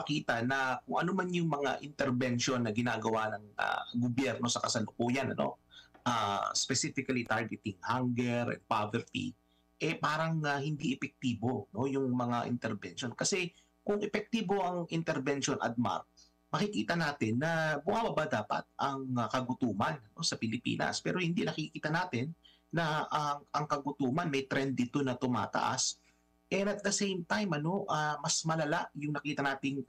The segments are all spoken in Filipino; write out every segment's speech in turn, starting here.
nagpapakita na kung ano man yung mga intervention na ginagawa ng gobyerno sa kasalukuyan, ano, specifically targeting hunger and poverty, parang hindi epektibo, no, yung mga intervention. Kasi kung epektibo ang intervention, Admar, makikita natin na bumababa dapat ang kagutuman, no, sa Pilipinas. Pero hindi, nakikita natin na ang kagutuman may trend dito na tumataas. And at the same time, ano, mas malala yung nakita nating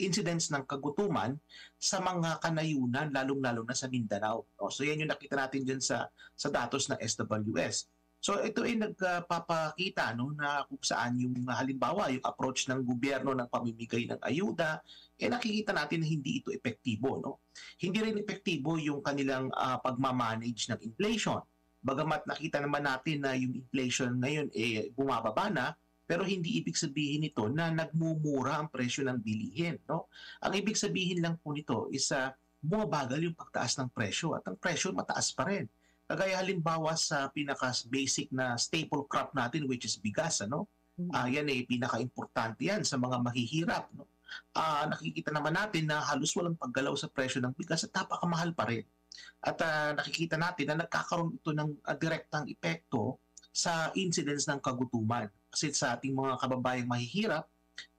incidents ng kagutuman sa mga kanayunan, lalong-lalo na sa Mindanao. No? So yan yung nakita natin dyan sa datos ng SWS. So ito ay nagpapakita, no, na kung saan yung halimbawa yung approach ng gobyerno ng pamimigay ng ayuda, nakikita natin na hindi ito epektibo. No? Hindi rin epektibo yung kanilang pagmamanage ng inflation. Bagamat nakita naman natin na yung inflation ngayon bumababa na, pero hindi ibig sabihin nito na nagmumura ang presyo ng bilihin. No? Ang ibig sabihin lang po nito is bumabagal yung pagtaas ng presyo at ang presyo mataas pa rin. Kagaya halimbawa sa pinaka-basic na staple crop natin, which is bigas. Ano? Yan pinaka-importante yan sa mga mahihirap. No? Nakikita naman natin na halos walang paggalaw sa presyo ng bigas at napakamahal pa rin. At nakikita natin na nagkakaroon ito ng direktang epekto sa incidence ng kagutuman. Kasi sa ating mga kababayang mahihirap,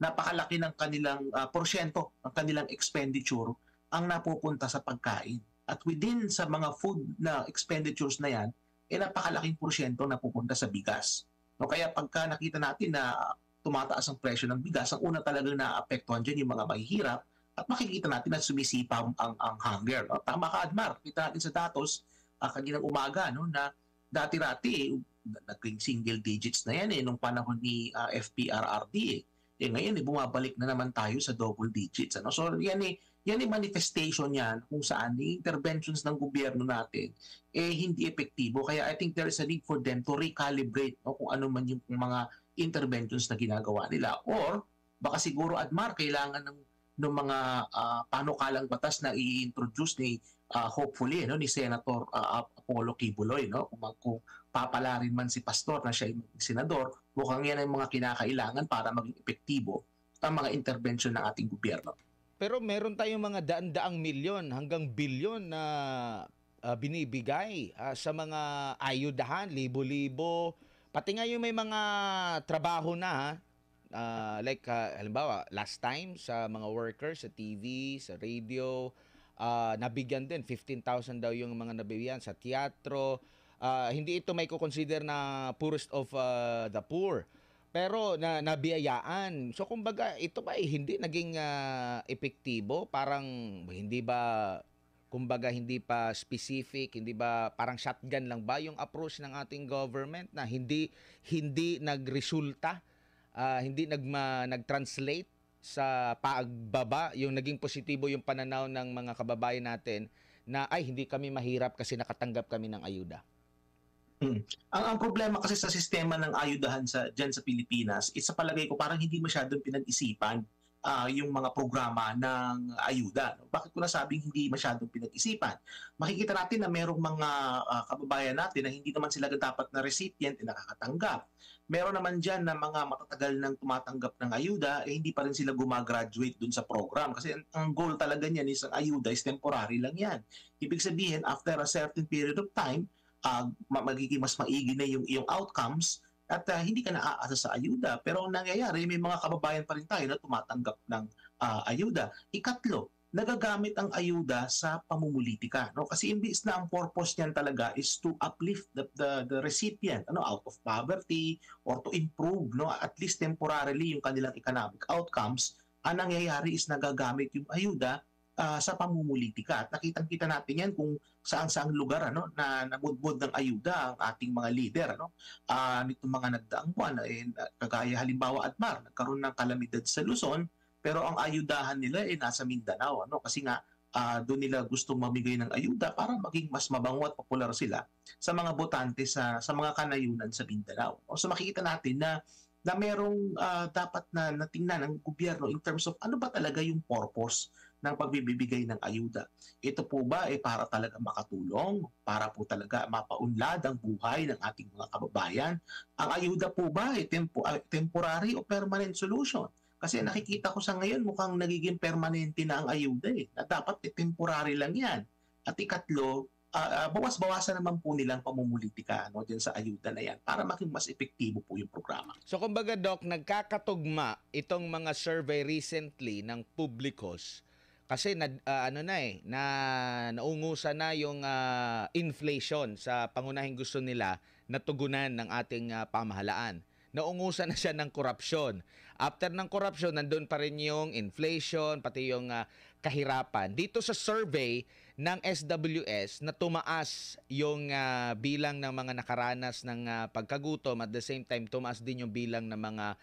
napakalaki ng kanilang porsyento, ng kanilang expenditure ang napupunta sa pagkain. At within sa mga food na expenditures na yan, napakalaking porsyento na pupunta sa bigas. No, kaya pagka nakita natin na tumataas ang presyo ng bigas, ang una talagang naapektuhan dyan yung mga mahihirap. At makikita natin na sumisipa ang hunger. No? Tama ka, Admar. Kita natin sa datos kaninang umaga, no, na dati-rati naging single digits na yan nung panahon ni FPRRD. Ngayon bumabalik na naman tayo sa double digits. Ano? So yan manifestation yan kung saan yung interventions ng gobyerno natin hindi epektibo. Kaya I think there is a need for them to recalibrate, no, kung ano man yung mga interventions na ginagawa nila. Or baka siguro, Admar, kailangan ng mga panukalang batas na i-introduce ni hopefully ni Senator Apollo Kibuloy, no, kung papalarin man si Pastor na siya yung senador, mukhang yan ang mga kinakailangan para maging epektibo ang mga intervention ng ating gobyerno. Pero meron tayong mga daan-daang milyon hanggang bilyon na binibigay sa mga ayudahan, libo-libo, pati nga yung may mga trabaho na halimbawa, last time sa mga workers sa TV, sa radio, nabigyan din 15,000 daw yung mga nabigyan sa teatro. Hindi ito may ko-consider na poorest of the poor. Pero nabiyayaan. So kumbaga, ito ba hindi naging epektibo? Parang hindi ba, kumbaga hindi pa specific, hindi ba parang shotgun lang ba yung approach ng ating government na hindi nagresulta? Hindi nag-translate sa pagbaba, yung naging positibo yung pananaw ng mga kababayan natin na hindi kami mahirap kasi nakatanggap kami ng ayuda. Ang problema kasi sa sistema ng ayudahan dyan sa Pilipinas, sa palagay ko parang hindi masyadong pinag-isipan yung mga programa ng ayuda. No? Bakit ko nasabing hindi masyadong pinag-isipan? Makikita natin na merong mga kababayan natin na hindi naman sila dapat na recipient na nakakatanggap. Meron naman dyan na mga matatagal nang tumatanggap ng ayuda, hindi pa rin sila gumagraduate dun sa program. Kasi ang goal talaga niyan is ang ayuda is temporary lang yan. Ibig sabihin, after a certain period of time, magiging mas maigi na yung outcomes at hindi ka naaasa sa ayuda. Pero ang nangyayari, may mga kababayan pa rin tayo na tumatanggap ng ayuda. Ikatlo, nagagamit ang ayuda sa pamumulitika. No? Kasi imbis na ang purpose niyan talaga is to uplift the recipient out of poverty or to improve at least temporarily yung kanilang economic outcomes, ang nangyayari is nagagamit yung ayuda sa pamumulitika. At nakitang-kita natin yan kung saan-saang lugar na namudmod ng ayuda ang ating mga leader. Nitong mga nagdaang buwan, kagaya halimbawa Admar, nagkaroon ng kalamidad sa Luzon, pero ang ayudahan nila nasa Mindanao. Kasi nga doon nila gustong mamigay ng ayuda para maging mas mabango at popular sila sa mga botante sa mga kanayunan sa Mindanao. So makikita natin na merong dapat na natingnan ng gobyerno in terms of ano ba talaga yung purpose ng pagbibigay ng ayuda. Ito po ba para talaga makatulong? Para po talaga mapaunlad ang buhay ng ating mga kababayan? Ang ayuda po ba ay temporary o permanent solution? Kasi nakikita ko sa ngayon mukhang nagiging permanente na ang ayuda eh, na dapat temporary lang yan. At ikatlo, bawas-bawasan naman po nilang pamumulitika dyan sa ayuda na yan para maging mas epektibo po yung programa. So kumbaga Doc, nagkakatugma itong mga survey recently ng Publicos kasi naungusan na yung inflation sa pangunahing gusto nila na tugunan ng ating pamahalaan. Naungusan na siya ng korupsyon. After ng korupsyon, nandun pa rin yung inflation, pati yung kahirapan. Dito sa survey ng SWS na tumaas yung bilang ng mga nakaranas ng pagkagutom, at the same time tumaas din yung bilang ng mga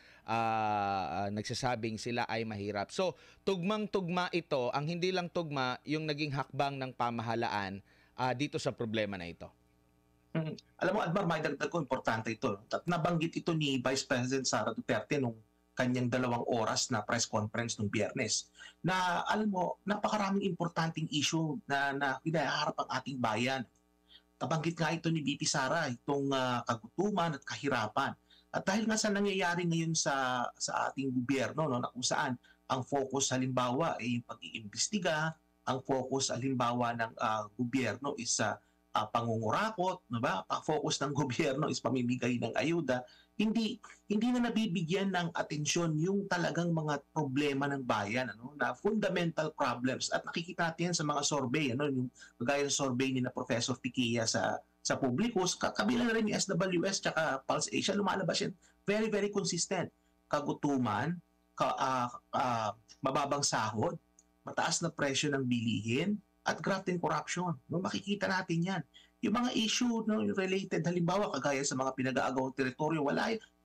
nagsasabing sila ay mahirap. So, tugmang-tugma ito, ang hindi lang tugma yung naging hakbang ng pamahalaan dito sa problema na ito. Alam mo, Admar, may dagdag ko, importante ito. At nabanggit ito ni Vice President Sara Duterte nung kanyang 2 oras na press conference nung Biyernes. Na alam mo, napakaraming importanteng issue na hinaharap ang ating bayan. Nabanggit nga ito ni VP Sara, itong kagutuman at kahirapan. At dahil nga sa nangyayari ngayon sa ating gobyerno, na kung saan ang focus halimbawa ay yung pag-iimbestiga, ang focus halimbawa ng gobyerno is pangungurakot, no ba? Focus ng gobyerno is pamimigay ng ayuda, hindi na nabibigyan ng atensyon yung talagang mga problema ng bayan, na fundamental problems. At nakikita natin sa mga survey, yung kagaya ng survey ni na Professor Piquia sa Publicos, kabilang na rin ni SWS tsaka Pulse Asia, lumalabas yan very, very consistent. Kagutuman, mababang sahod, mataas na presyo ng bilihin, at graft and corruption. Makikita natin yan. Yung mga issue related, halimbawa, kagaya sa mga pinag-aagawang teritoryo,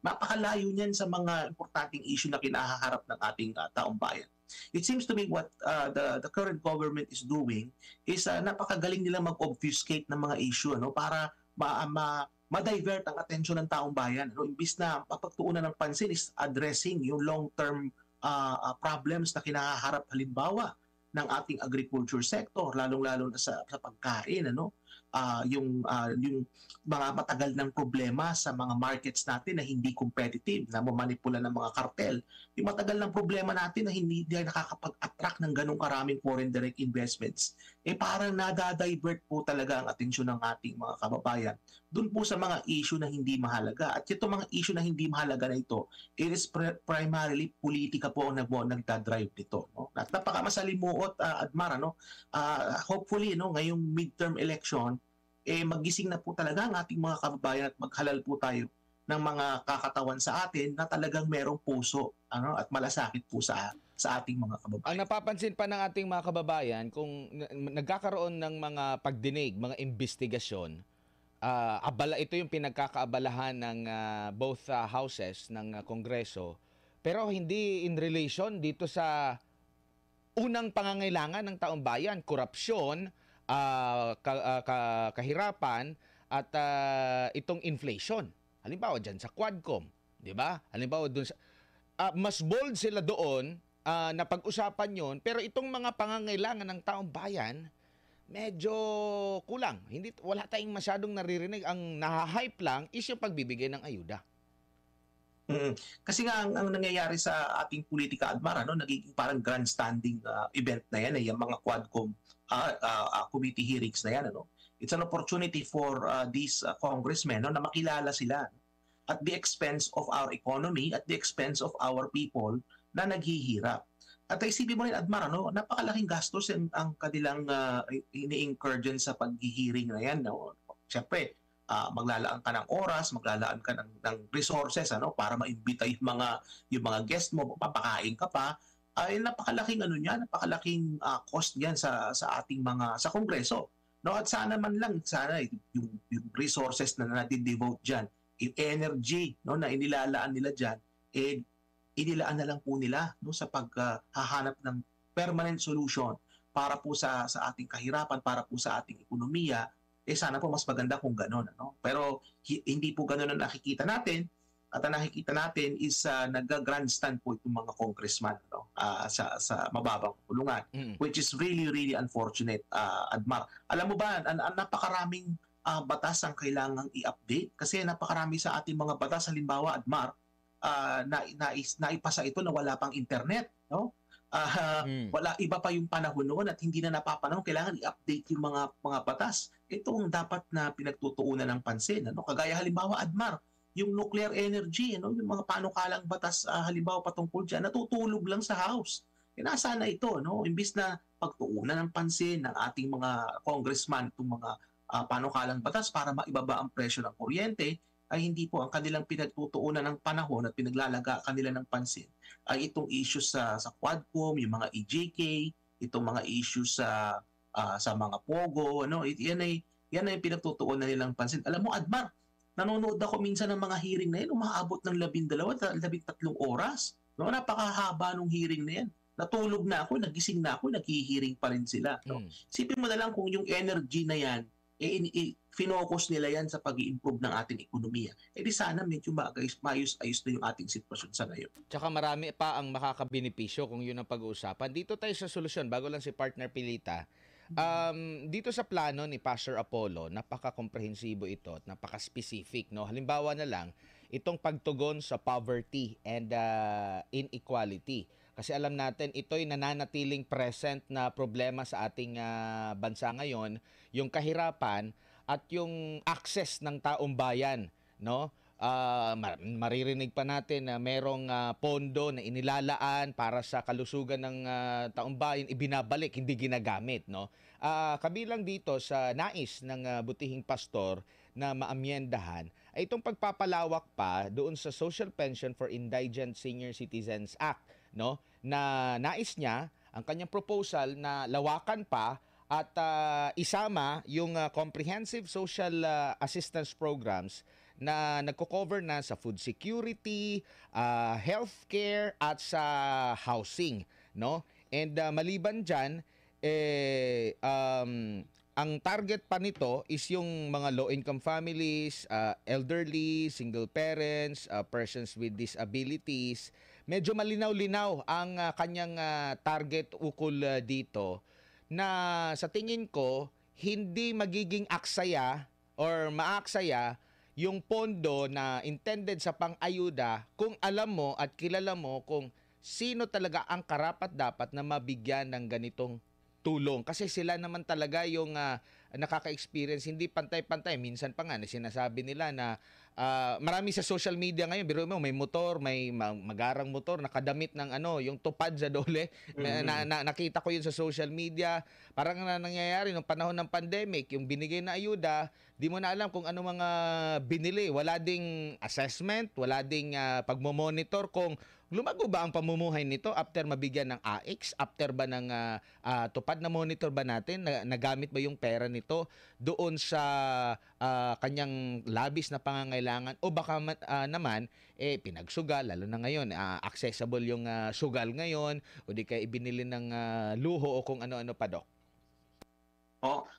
mapakalayo niyan sa mga importanteng issue na kinahaharap ng ating taong bayan. It seems to me what the current government is doing is napakagaling nilang mag-obfuscate ng mga issue para ma-divert ang atensyon ng taong bayan. Imbis na mapagtuunan ng pansin is addressing yung long-term problems na kinahaharap, halimbawa ng ating agriculture sector, lalong-lalo na sa pagkain, yung mga matagal ng problema sa mga markets natin na hindi competitive, na mamanipula ng mga kartel. Yung matagal ng problema natin na hindi nakakapag-attract ng ganong karaming foreign direct investments. Parang nadadivert po talaga ang atensyon ng ating mga kababayan doon po sa mga issue na hindi mahalaga. At itong mga issue na hindi mahalaga na ito, it is primarily politika po ang nagdadrive nito. At napakamasalimuot, Admar, hopefully, ngayong midterm election, magising na po talaga ang ating mga kababayan at maghalal po tayo ng mga kakatawan sa atin na talagang merong puso at malasakit po sa ating mga kababayan. Ang napapansin pa ng ating mga kababayan, kung nagkakaroon ng mga pagdinig, mga investigasyon, ito yung pinagkakaabalahan ng both houses ng Kongreso, pero hindi in relation dito sa unang pangangailangan ng taong bayan, korupsyon, kahirapan, at itong inflation. Halimbawa dyan sa Quadcom, di ba? Halimbawa dun sa mas bold sila doon na pag-usapan yon, pero itong mga pangangailangan ng taong bayan medyo kulang. Wala tayong masyadong naririnig. Ang nahahype lang is yung pagbibigay ng ayuda. Kasi nga ang nangyayari sa ating politika, Admar, nagiging parang grandstanding event na yan, yung mga Quadcom committee hearings na yan. It's an opportunity for these congressmen na makilala sila at the expense of our economy, at the expense of our people na naghihirap. At isipin mo rin, Admar, napakalaking gastos ang kanilang ini-incur dyan sa pag-hearing na yan. Siyempre, maglalaan ka ng oras, maglalaan ka ng resources para maimbita yung mga guest mo, papakain ka pa. Napakalaking napakalaking cost niyan sa ating sa Kongreso. At sana man lang yung resources na nati-devote diyan, yung energy na inilalaan nila diyan, inilaan na lang po nila sa paghahanap ng permanent solution para po sa ating kahirapan, para po sa ating ekonomiya. Sana po mas maganda kung gano'n. Pero hindi po gano'n ang nakikita natin. At ang nakikita natin is nag-grandstand po itong mga congressman sa mababang kulungan, which is really, really unfortunate, Admar. Alam mo ba, napakaraming batas ang kailangang i-update kasi napakarami sa ating mga batas. Halimbawa, Admar, naipasa ito na wala pang internet, no? Mm. Wala, iba pa yung panahon noon at hindi na napapanahon, kailangan i-update yung mga batas. Ito ang dapat na pinagtutuunan ng pansin, ano? Kagaya halimbawa, Admar, yung nuclear energy, ano, yung mga panukalang batas, halimbawa patungkol diyan, natutulog lang sa House. Nasana ito, no? Imbis na pagtuunan ng pansin ng ating mga congressman itong mga panukalang batas para maibaba ang presyo ng kuryente, ay hindi po ang kanilang pinagtutuunan ng panahon at pinaglalaga kanila ng pansin ay itong issues sa Quadcom, yung mga EJK, itong mga issues sa mga Pogo, ano, yan ay pinagtutuunan nilang pansin. Alam mo, Admar, nanonood ako minsan ng mga hearing na yan, umaabot ng 12 at 13 oras. No, napakahaba ng hearing na yan. Natulog na ako, nagising na ako, naghihiring pa rin sila. No? Mm. Sipin mo na lang kung yung energy na yan, finocus nila yan sa pag-i-improve ng ating ekonomiya. Di sana medyo maayos-ayos na yung ating sitwasyon sa ngayon. Tsaka marami pa ang makakabenepisyo kung yun ang pag-uusapan. Dito tayo sa solusyon, bago lang si Partner Pilita. Dito sa plano ni Pastor Apollo, napaka-komprehensibo ito at napaka-specific. No? Halimbawa na lang, itong pagtugon sa poverty and inequality. Kasi alam natin, ito'y nananatiling present na problema sa ating bansa ngayon, yung kahirapan at yung access ng taong bayan, no? Maririnig pa natin na merong pondo na inilalaan para sa kalusugan ng taong bayan, ibinabalik, hindi ginagamit, no? Kabilang dito sa nais ng butihing pastor na maamyendahan ay itong pagpapalawak pa doon sa Social Pension for Indigent Senior Citizens Act, no? Na nais niya ang kanyang proposal na lawakan pa at isama yung comprehensive social assistance programs na nagko-cover na sa food security, healthcare at sa housing, no? And maliban diyan ang target pa nito is yung mga low-income families, elderly, single parents, persons with disabilities. Medyo malinaw-linaw ang kanyang target ukol dito na sa tingin ko hindi magiging aksaya or maaksaya yung pondo na intended sa pang-ayuda kung alam mo at kilala mo kung sino talaga ang karapat-dapat na mabigyan ng ganitong tulong. Kasi sila naman talaga yung nakaka-experience, hindi pantay-pantay. Minsan pa nga, sinasabi nila na marami sa social media ngayon, biro mo, may motor, may magarang motor, nakadamit ng yung tupad sa dole. Nakita ko yun sa social media. Parang nangyayari nung panahon ng pandemic, yung binigay na ayuda, di mo na alam kung ano mga binili. Wala ding assessment, wala ding pagmomonitor kung lumago ba ang pamumuhay nito after mabigyan ng AX, after ba ng tupad na monitor ba natin, nagamit ba yung pera nito doon sa kanyang labis na pangangailangan o baka naman pinagsugal, lalo na ngayon accessible yung sugal ngayon o di kaya ibinili ng luho o kung ano-ano pa, Dok.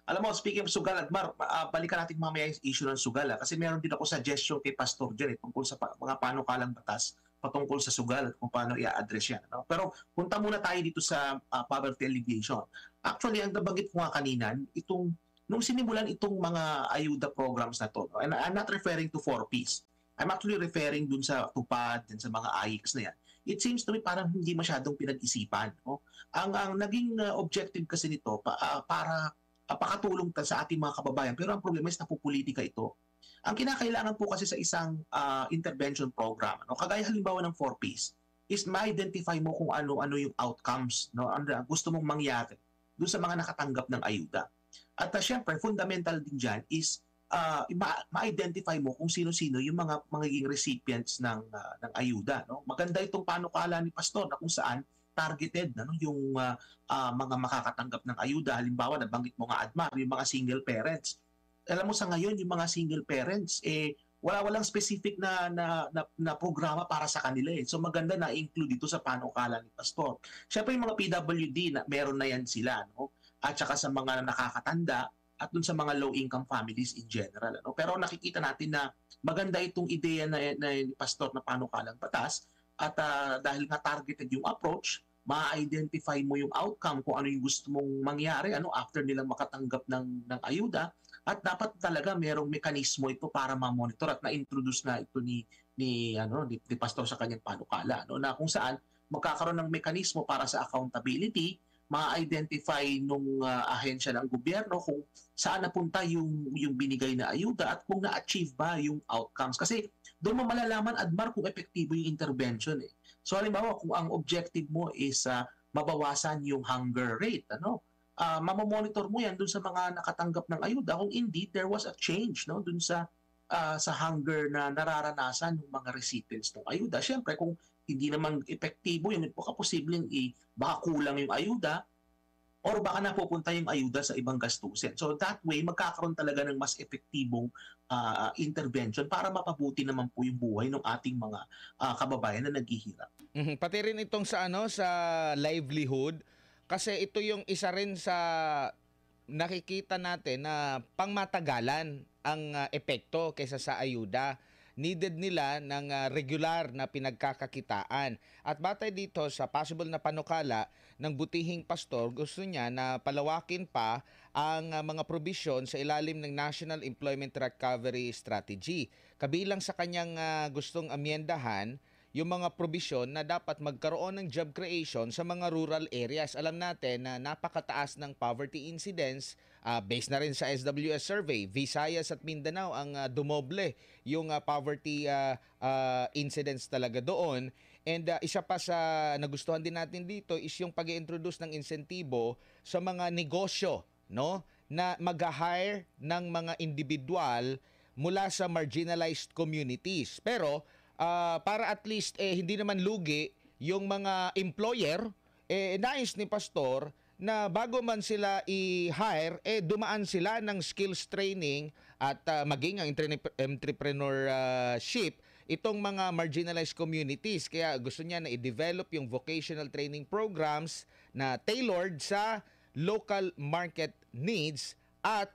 Alam mo, speaking of sugal, Admar, balikan natin mamaya yung issue ng sugal. Kasi meron din ako suggestion kay Pastor dyan tungkol sa mga panukalang batas patungkol sa sugal at kung paano i-address yan. No? Pero punta muna tayo dito sa poverty alleviation. Actually, ang nabanggit ko nga kanina, nung sinimulan itong mga ayuda programs na to, and I'm not referring to 4Ps. I'm actually referring dun sa tupad, dun sa mga AICs na yan. It seems to me parang hindi masyadong pinag-isipan. No? Ang naging objective kasi nito para pakatulong sa ating mga kababayan. Pero ang problema is napupolitika ito. Ang kinakailangan po kasi sa isang intervention program, kagaya halimbawa ng 4Ps, is ma-identify mo kung ano yung outcomes, ano gusto mong mangyari doon sa mga nakatanggap ng ayuda. At syempre, fundamental din dyan is ma-identify mo kung sino-sino yung mga magiging recipients ng ayuda. No? Maganda itong panukala ni Pastor na kung saan targeted yung mga makakatanggap ng ayuda. Halimbawa, nabanggit mo nga, Admar, yung mga single parents. Alam mo sa ngayon, yung mga single parents, walang specific na programa para sa kanila. So maganda na include dito sa panukala ni Pastor. Siyempre yung mga PWD, meron na yan sila. No? At saka sa mga nakakatanda at dun sa mga low-income families in general. No? Pero nakikita natin na maganda itong ideya na ni Pastor na panukalang batas at dahil nga targeted yung approach, ma-identify mo yung outcome kung ano yung gusto mong mangyari after nilang makatanggap ng ayuda at dapat talaga merong mekanismo ito para ma-monitor at na-introduce na ito ni ni pastor sa kanyang panukala, no, na kung saan magkakaroon ng mekanismo para sa accountability, ma-identify nung ahensya ng gobyerno kung saan napunta yung binigay na ayuda at kung na-achieve ba yung outcomes. Kasi doon mo malalaman, Admar, kung epektibo yung intervention eh. So halimbawa, kung ang objective mo is mabawasan yung hunger rate, mamomonitor mo yan dun sa mga nakatanggap ng ayuda kung indeed there was a change, no, dun sa hunger na nararanasan ng mga recipients ng ayuda. Siyempre, kung hindi naman epektibo yun, baka posibleng baka kulang yung ayuda or baka napupunta yung ayuda sa ibang gastusin. So that way, magkakaroon talaga ng mas epektibong intervention para mapabuti naman po yung buhay ng ating mga kababayan na naghihirap. Pati rin itong sa livelihood, kasi ito yung isa rin sa nakikita natin na pangmatagalan ang epekto kaysa sa ayuda. Needed nila ng regular na pinagkakakitaan. At batay dito sa possible na panukala ng butihing pastor, gusto niya na palawakin pa ang mga probisyon sa ilalim ng National Employment Recovery Strategy. Kabilang sa kanyang gustong amyendahan, yung mga probisyon na dapat magkaroon ng job creation sa mga rural areas. Alam natin na napakataas ng poverty incidence, based na rin sa SWS survey. Visayas at Mindanao ang dumoble yung poverty incidence talaga doon. And isa pa sa nagustuhan din natin dito is yung pag-i-introduce ng insentibo sa mga negosyo, no, na mag-hire ng mga individual mula sa marginalized communities. Pero para at least hindi naman lugi yung mga employer, nais ni pastor na bago man sila i-hire, dumaan sila ng skills training at maging ang entrepreneurship itong mga marginalized communities. Kaya gusto niya na i-develop yung vocational training programs na tailored sa local market needs at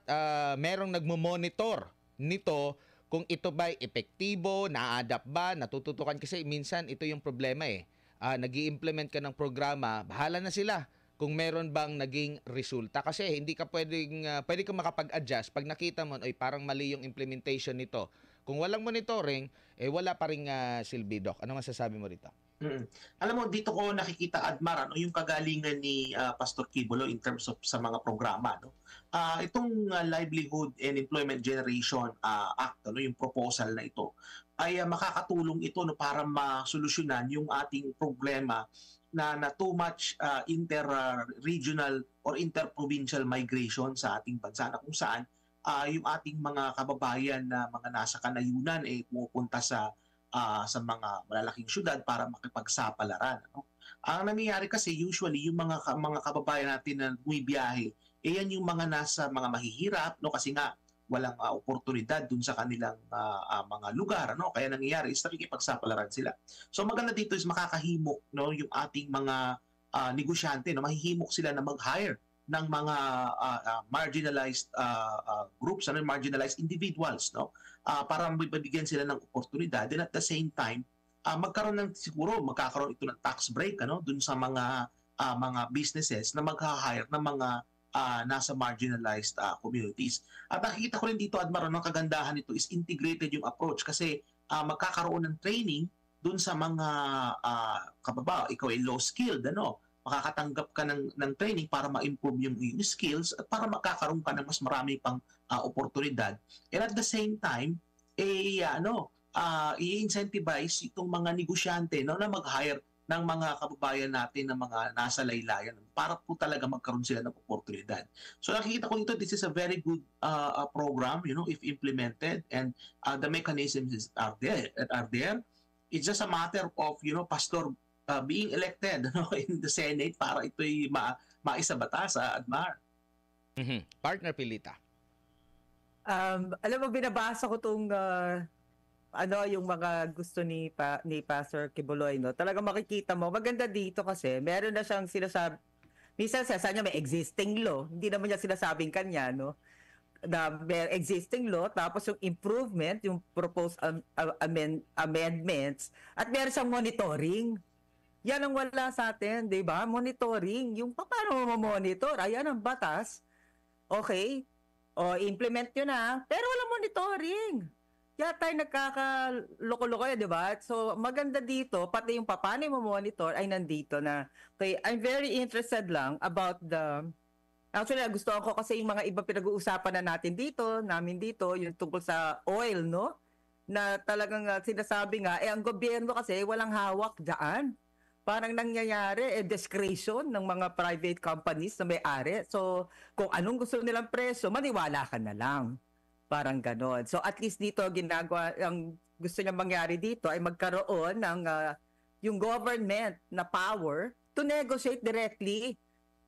merong nagmo-monitor nito kung ito ba'y epektibo, na-adapt ba, natututukan. Kasi minsan ito yung problema nag-i-implement ka ng programa, bahala na sila kung meron bang naging resulta. Kasi hindi ka pwede kang makapag-adjust pag nakita mo, ay parang mali yung implementation nito. Kung walang monitoring, wala pa ring silbi, Doc. Ano masasabi mo rito? Alam mo, dito ko nakikita, Admar, yung kagalingan ni Pastor Kibulo in terms of sa mga programa. Itong Livelihood and Employment Generation Act, yung proposal na ito, ay makakatulong ito para masolusyonan yung ating problema na too much inter-regional or inter-provincial migration sa ating bansa, na kung saan yung ating mga kababayan na mga nasa kanayunan pumupunta sa mga malalaking syudad para makipagsapalaran. Ang nangyayari kasi usually yung mga kababayan natin na bumibiyahe, yan yung mga nasa mga mahihirap, kasi nga walang oportunidad dun sa kanilang mga lugar, kaya nangyayari is nakikipagsapalaran sila. So maganda dito is makakahimok, yung ating mga negosyante, mahihimok sila na mag-hire ng mga marginalized groups, marginalized individuals, para mabigyan sila ng oportunidad. And at the same time, magkakaroon ito ng tax break dun sa mga businesses na mag-hire ng mga nasa marginalized communities. At nakikita ko rin dito, Admar, ang kagandahan nito is integrated yung approach, kasi magkakaroon ng training dun sa mga ikaw ay low-skilled, makakatanggap ka ng training para ma-improve yung skills at para makakaroon ka ng mas marami pang oportunidad. And at the same time, i-incentivize itong mga negosyante na mag-hire ng mga kababayan natin na mga nasa laylayan para po talaga magkaroon sila ng oportunidad. So nakikita ko dito, this is a very good program, if implemented, and the mechanisms are there. It's just a matter of, Pastor being elected in the Senate para ito'y maisabata sa Admar. Partner Pilita. Alam mo, binabasa ko itong yung mga gusto ni Pastor Kibuloy, talagang makikita mo, maganda dito kasi meron na siyang sinasabi, minsan sasabi niya may existing law, hindi naman niya sinasabing kanya, na may existing law, tapos yung improvement, yung proposed amendments, at meron siyang monitoring. Yan ang wala sa atin, di ba? Monitoring. Yung paano mo monitor? Ayan ang batas. Okay. O, implement nyo na. Pero walang monitoring. kaya tayo nagkakaloko-loko yan, di ba? So, maganda dito, pati yung paano mo monitor ay nandito na. Okay, I'm very interested lang about actually, gusto ko kasi yung mga iba pinag-uusapan na namin dito, yung tungkol sa oil, no? Na talagang sinasabi nga, ang gobyerno kasi walang hawak dyan. Parang nangyayari, discretion ng mga private companies na may-ari. So, kung anong gusto nilang presyo, maniwala ka na lang. Parang ganon. So, at least dito, ang gusto niya mangyari dito ay magkaroon ng yung government na power to negotiate directly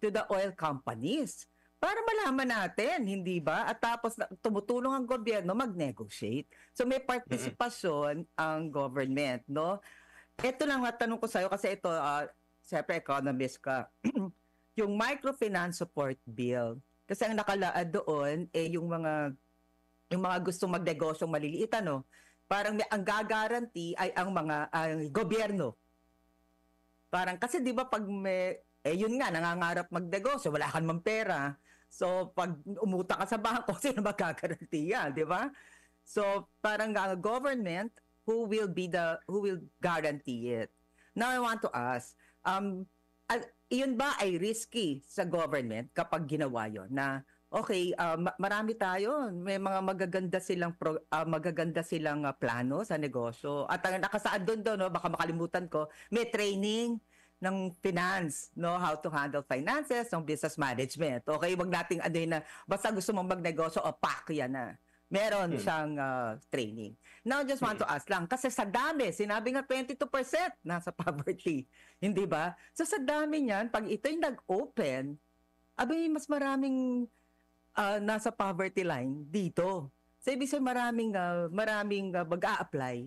to the oil companies. Para malaman natin, hindi ba? At tapos tumutulong ang gobyerno mag-negotiate. So may partisipasyon ang government, no? Ito lang tanong ko sa'yo kasi ito, siyempre economist ka. Yung microfinance support bill. Kasi ang nakalaan doon, yung mga gustong magnegosyong maliliit, ano? Parang ang gagaranti ay ang gobyerno. Parang kasi di ba pag yun nga, nangangarap magnegosyo, wala ka naman pera. So, pag umutang ka sa bangko, sino magkakaranti yan, di ba? So, parang government who will guarantee it. Now, I want to ask, yun ba ay risky sa government kapag ginawa yun? Na, okay, marami tayo, may mga magaganda silang plano sa negosyo. At ang nakasaad doon, no, baka makalimutan ko, may training ng finance, no, how to handle finances, ng business management. Okay, wag nating na basta gusto mong magnegosyo, pak yan na. Meron siyang training. Now, I just want to ask lang, kasi sa dami, sinabi nga 22% nasa poverty, hindi ba? So sa dami niyan, pag ito yung nag-open, mas maraming nasa poverty line dito. So ibig sabihin maraming mag-a-apply.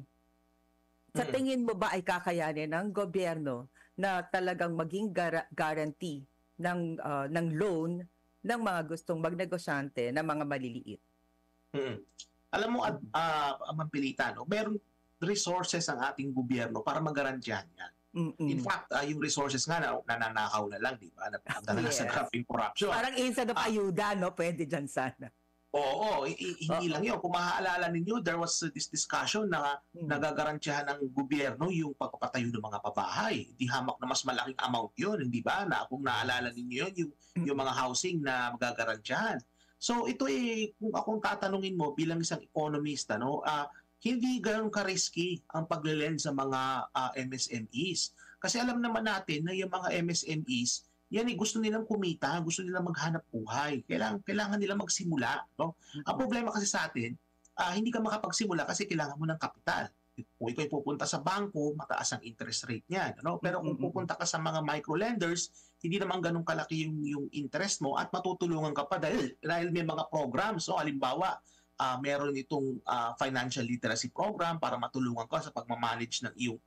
Sa tingin mo ba ay kakayanin ng gobyerno na talagang maging guarantee ng loan ng mga gustong magnegosyante na mga maliliit? Alam mo, Mampilita, no? Meron resources ang ating gobyerno para magarantiyan yan. In fact, yung resources nga nananakaw na lang, di ba? Nadala sa graphing corruption. Parang instead of ayuda, no? Pwede dyan sana. Oo, hindi lang yun. Kung maaalala ninyo, there was this discussion na nagagarantiyahan ng gobyerno yung pagpapatayo ng mga pabahay. Di hamak na mas malaking amount yun, hindi ba? Na kung naalala ninyo yun, yung mga housing na magagarantiyahan. So ito kung akong tatanungin mo bilang isang economist, hindi ganoon ka-risky ang paglilend sa mga MSMEs. Kasi alam naman natin na yung mga MSMEs, yan gusto nilang kumita, gusto nilang maghanap buhay. Kailangan nilang magsimula. No? Ang problema kasi sa atin, hindi ka makapagsimula kasi kailangan mo ng kapital. Kung ikaw pupunta sa bangko, mataas ang interest rate niyan. No? Pero kung pupunta ka sa mga microlenders, hindi naman ganun kalaki yung interest mo at matutulungan ka pa dahil may mga programs. So, halimbawa, meron itong financial literacy program para matulungan ka sa pagmamanage ng iyong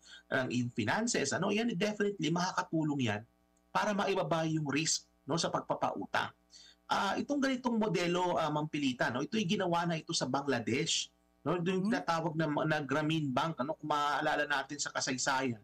finances. Yan definitely makakatulong yan para maibaba yung risk, no, sa pagpapautang. Itong ganitong modelo, Mampilita, no, ito'y ginawa na ito sa Bangladesh. No, yung tinatawag na Grameen Bank, kung maaalala natin sa kasaysayan.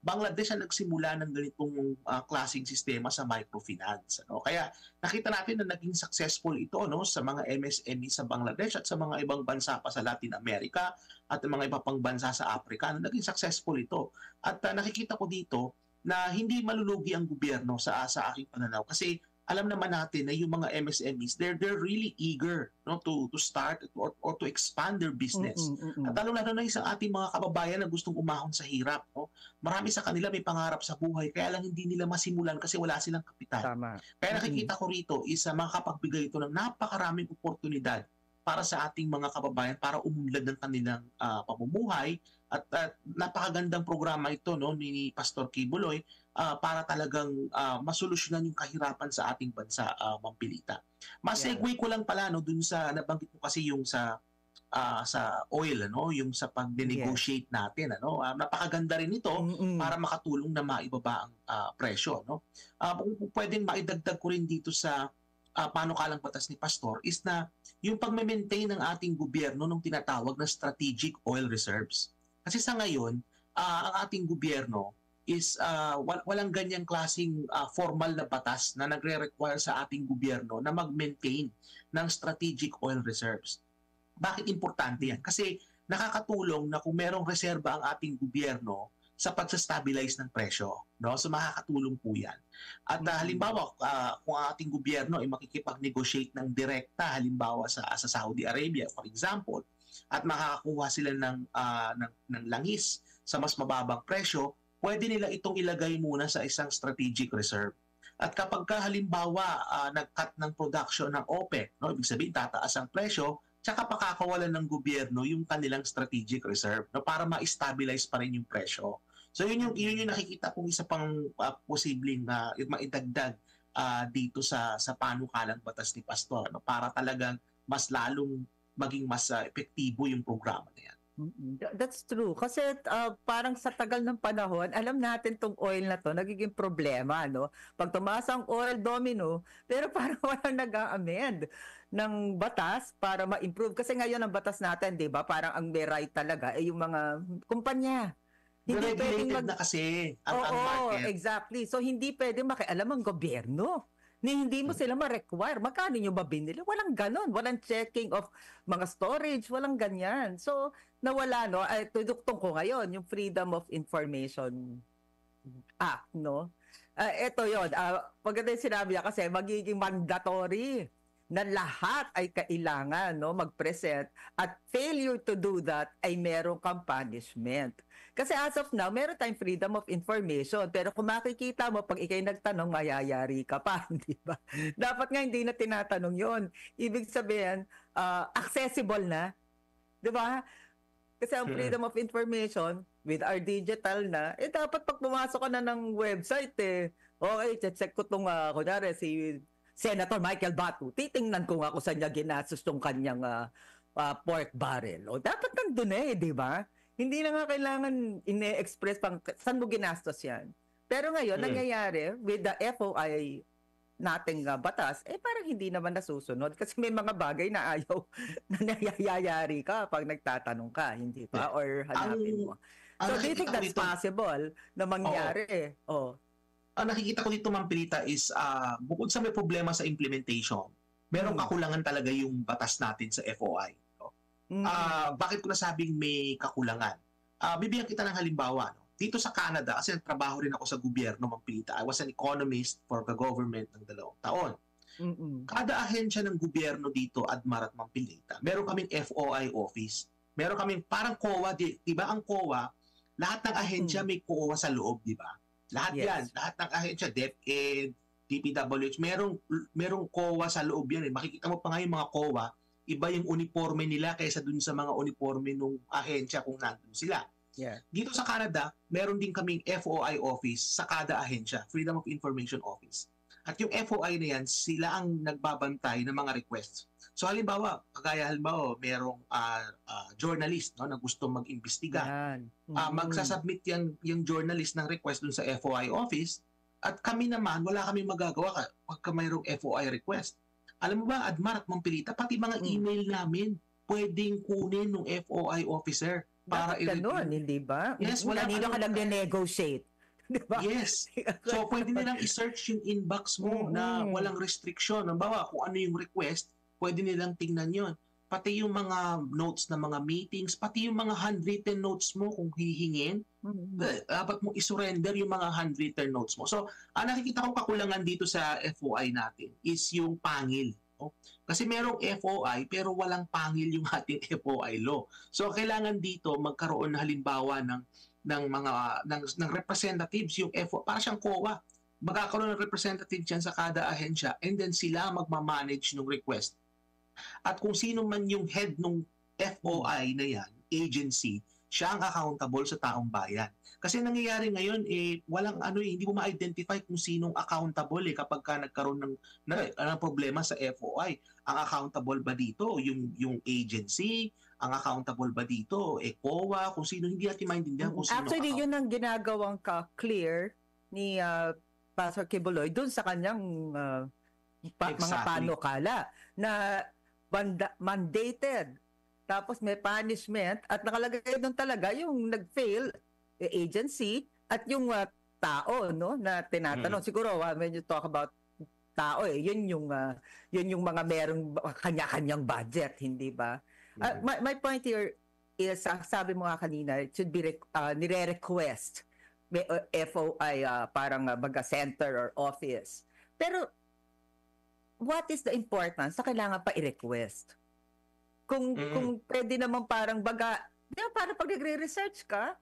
Bangladesh ang nagsimula ng ganitong klaseng sistema sa microfinance. Kaya nakita natin na naging successful ito, no, sa mga MSME sa Bangladesh at sa mga ibang bansa pa sa Latin America at mga iba pang bansa sa Africa. Naging successful ito. At nakikita ko dito na hindi malulugi ang gobyerno sa aking pananaw kasi alam naman natin na yung mga MSMEs, they're really eager, no, to start or to expand their business. At lalo na isang ating mga kababayan na gustong umahon sa hirap. No? Marami sa kanila may pangarap sa buhay kaya lang hindi nila masimulan kasi wala silang kapital. Tama. Kaya nakikita ko rito is makapagbigay ito ng napakaraming oportunidad para sa ating mga kababayan para umunlad ng kanilang pamumuhay. At napakagandang programa ito, no, ni Pastor Kibuloy para talagang masolusyonan yung kahirapan sa ating bansa, Mampilita. Mas-segue ko lang pala, no, dun sa nabanggit ko kasi yung sa oil, yung sa pag-negotiate natin. Napakaganda rin ito para makatulong na maibaba ang presyo. No? Kung pwedeng maidagdag ko rin dito sa panukalang batas ni Pastor is na yung pag-maintain ng ating gobyerno ng tinatawag na strategic oil reserves. Kasi sa ngayon, ang ating gobyerno is walang ganyang klaseng formal na batas na nagre-require sa ating gobyerno na mag-maintain ng strategic oil reserves. Bakit importante yan? Kasi nakakatulong na kung merong reserba ang ating gobyerno sa pagsa-stabilize ng presyo, no? So makakatulong po 'yan. At halimbawa, kung ang ating gobyerno ay makikipag-negotiate ng direkta halimbawa sa Saudi Arabia for example, at makakakuha sila ng langis sa mas mababang presyo, pwede nila itong ilagay muna sa isang strategic reserve. At kapag halimbawa nag-cut ng production ng OPEC, no, ibig sabihin tataas ang presyo, tsaka pakakawalan ng gobyerno yung kanilang strategic reserve, no, para ma-stabilize pa rin yung presyo. So yun yung nakikita kong isa pang posibleng maidagdag dito sa panukalang batas ni Pastor, no, para talagang mas lalong maging mas epektibo yung programa na yan. That's true. Kasi parang sa tagal ng panahon, alam natin tong oil na to, nagiging problema, no? Pag tumaas ang oil domino, pero parang walang nag-a-amend ng batas para ma-improve. Kasi ngayon ang batas natin, di ba? Parang ang may right talaga ay yung mga kumpanya. Hindi regulated na kasi ang market. Exactly. So hindi pwedeng makialam ang gobyerno. Hindi mo sila ma-require. Magkano nyo ba binili? Walang ganon. Walang checking of mga storage. Walang ganyan. So, nawala, no? Tuduktong ko ngayon, yung Freedom of Information Act, no? Ito yun. Pagkata yung sinabi niya kasi, magiging mandatory na lahat ay kailangan, no, mag-present, at failure to do that ay merong kang punishment. Kasi as of now, meron tayong freedom of information, pero kung makikita mo, pag ikay nagtanong, mayayari ka pa, di ba? Dapat nga hindi na tinatanong yon. Ibig sabihin, accessible na, di ba? Kasi ang freedom of information, with our digital na, dapat pag pumasok ka na ng website, okay, check ko itong, kunyari, si Senator Michael Batu, titingnan ko nga kung saan niya ginastos tong kanyang pork barrel. O dapat nandun di ba? Hindi na nga kailangan ine-express pang saan mo ginastos yan. Pero ngayon, nangyayari with the FOI nating batas, parang hindi naman nasusunod kasi may mga bagay na ayaw na nangyayari ka pag nagtatanong ka, hindi ba? Or hanapin mo. So, do you think that's possible na mangyari? Ang nakikita ko dito, Ma'am Pilita, is bukod sa may problema sa implementation, merong kakulangan talaga yung batas natin sa FOI. No? Bakit ko nasabing may kakulangan? Bibigyan kita ng halimbawa. No? Dito sa Canada, kasi nagtrabaho rin ako sa gobyerno, Ma'am Pilita. I was an economist for the government ng 2 taon. Kada ahensya ng gobyerno dito, Admar at Ma'am Pilita, meron kaming FOI office. Meron kaming parang COA, di ba ang COA, lahat ng ahensya may COA sa loob, di ba? Lahat yan, lahat ng ahensya, DepEd, DPWH, merong COA sa loob yan. Makikita mo pa nga yung mga COA, iba yung uniforme nila kaysa dun sa mga uniforme ng ahensya kung nandun sila. Dito sa Canada, meron din kaming FOI office sa kada ahensya, Freedom of Information Office. At yung FOI na yan, sila ang nagbabantay ng mga requests. So halimbawa, merong journalist, no, na gusto mag-imbestiga. Magsasubmit yung journalist ng request dun sa FOI office, at kami naman, wala kami magagawa pagka mayroong FOI request. Alam mo ba, Admar at Ma'am Pilita, pati mga email namin, pwedeng kunin ng FOI officer para ganun, hindi ba? Yes, kanino ka lang negotiate. Diba? Yes. So, pwede nilang i-search yung inbox mo na walang restriction. Halimbawa, kung ano yung request, pwede nilang tingnan yon. Pati yung mga notes na mga meetings, pati yung mga handwritten notes mo kung hihingin, dapat mo isurrender yung mga handwritten notes mo. So, ang nakikita kong kakulangan dito sa FOI natin is yung pangil. No? Kasi merong FOI pero walang pangil yung ating FOI law. So, kailangan dito magkaroon na halimbawa ng representatives yung FOI, para siyang COA. Magkakaroon ng representative dyan sa kada ahensya and then sila magmamanage ng request. At kung sino man yung head ng FOI na yan, agency, siya ang accountable sa taong bayan. Kasi nangyayari ngayon, walang hindi mo ma-identify kung sinong accountable kapag ka nagkaroon ng problema sa FOI. Ang accountable ba dito? Yung agency? Ang accountable ba dito? COA? Kung sino, hindi natin maintindihan kung sino. Actually, yun ang ginagawang clear ni Pastor Kibuloy dun sa kanyang mga panukala na mandated. Tapos may punishment at nakalagay doon talaga yung nag-fail agency at yung tao, no, na tinatanong. Siguro when you talk about tao, yun yung mga merong kanya-kanyang budget, hindi ba? My point here, is, sabi mo nga kanina, it should be nire-request. May FOI, parang baga center or office. Pero, what is the importance sa kailangan pa i-request? Kung pwede naman parang baga, di ba, parang pag nagre-research ka,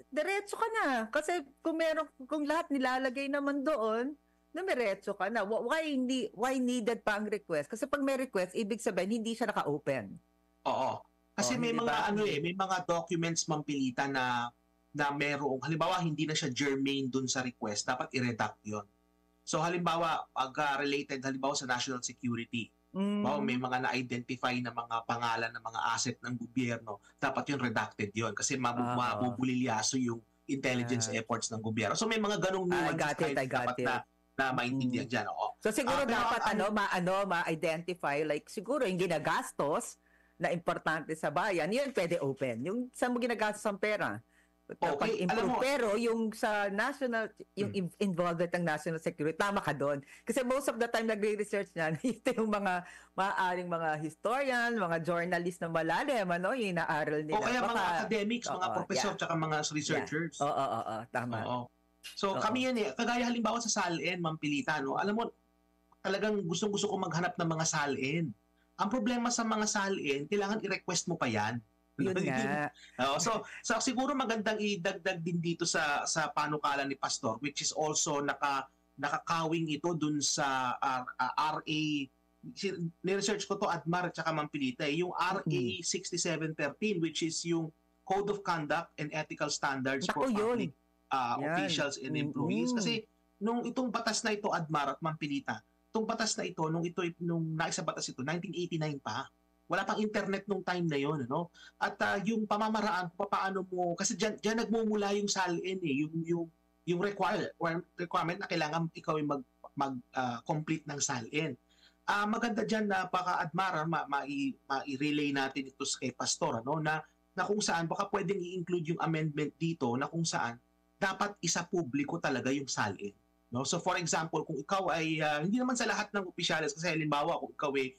diretso ka na. Kasi kung lahat nilalagay naman doon, dumiretso ka na. Why needed pa ang request? Kasi pag may request, ibig sabihin, hindi siya naka-open. Oo. Kasi may mga may mga documents mampilitan na merong, halimbawa hindi na siya germane dun sa request, dapat i-redact 'yon. So halimbawa, pag related halimbawa sa national security, may mga na-identify na mga pangalan ng mga asset ng gobyerno, dapat 'yun redacted 'yon kasi mabubulilyaso yung intelligence efforts ng gobyerno. So may mga ganong nuances dapat na maintindihan diyan. So siguro dapat ma-identify, like siguro yung ginagastos na importante sa bayan, yun pwede open. Yung saan mo ginagastos ang pera. Okay, alam mo, pero yung sa national, yung involved ng national security, tama ka doon. Kasi most of the time nagre-research niyan, ito yung mga maaaring mga historian, mga journalist na malalim, yung inaaral nila. O kaya mga academics, mga professor, tsaka mga researchers. Tama. So kami yan kagaya halimbawa sa SALN, Mampilita, alam mo, talagang gustong-gusto ko maghanap ng mga SALN. Ang problema sa mga SALN, kailangan i-request mo pa yan. Yun nga. So siguro magandang idagdag din dito sa panukala ni Pastor, which is also nakakawing ito dun sa RA, ni-research ko to, Admar at saka Mampilita, yung RA 6713, which is yung Code of Conduct and Ethical Standards for Public officials and employees. Kasi nung itong batas na ito, Admar at Mampilita, itong batas na ito, nung naisa batas ito, 1989 pa. Wala pang internet nung time na yon, At yung pamamaraan, paano mo, kasi diyan nagmumula yung SALN yung requirement na kailangan ikaw ay mag-complete ng SALN. Maganda diyan na Admara ma-relay natin ito kay Pastor, na kung saan baka pwedeng i-include yung amendment dito na kung saan dapat isa publiko talaga yung SALN. So for example, kung ikaw ay hindi naman sa lahat ng opisyalis, kasi halimbawa kung ikaw ay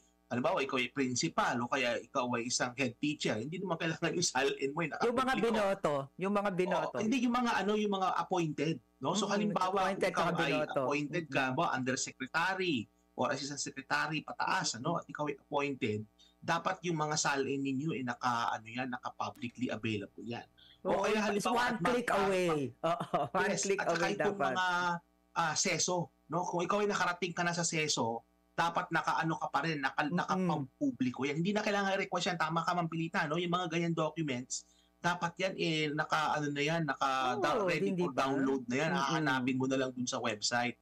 principal o kaya ikaw ay isang head teacher, hindi naman kailangan yung SALN mo yung mga binoto. Hindi yung mga appointed, So halimbawa ikaw ay appointed ka undersecretary or assistant secretary pataas, at ikaw ay appointed, dapat yung mga SALN ninyo ay naka-publicly available yan. O kaya halimbawa one click away. One click away dapat. Mga seso, Kung ikaw ay nakarating ka na sa seso, dapat naka-ano ka pa rin, naka-publiko yan. Hindi na kailangan i-request yan, tama ka Mampilita, Yung mga ganyan documents, dapat yan ready for download na yan. Hahanapin mo na lang dun sa website.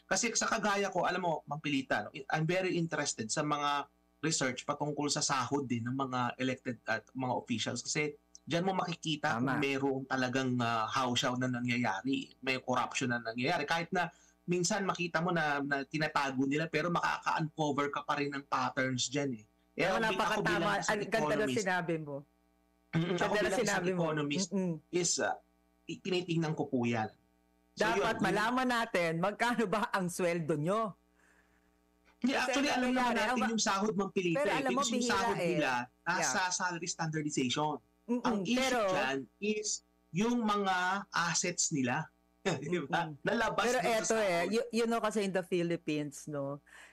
Kasi sa kagaya ko, alam mo, Mampilita, I'm very interested sa mga research patungkol sa sahod din ng mga elected at mga officials kasi diyan mo makikita kung mayroong talagang hawsyaw na nangyayari, may corruption na nangyayari. Kahit na minsan makita mo na tinatago nila pero makaka-uncover ka pa rin ng patterns diyan . Napakatama. Ang ganda na sinabi mo. Ako bilang isang economist is tinitingnan ko po yan. Dapat malaman natin magkano ba ang sweldo nyo. Actually, alam naman natin yung sahod Mampilita. Pero alam mo, yung sahod nila nasa salary standardization. Ang issue dyan is yung mga assets nila. Diba? Nalabas pero eto kasi in the Philippines,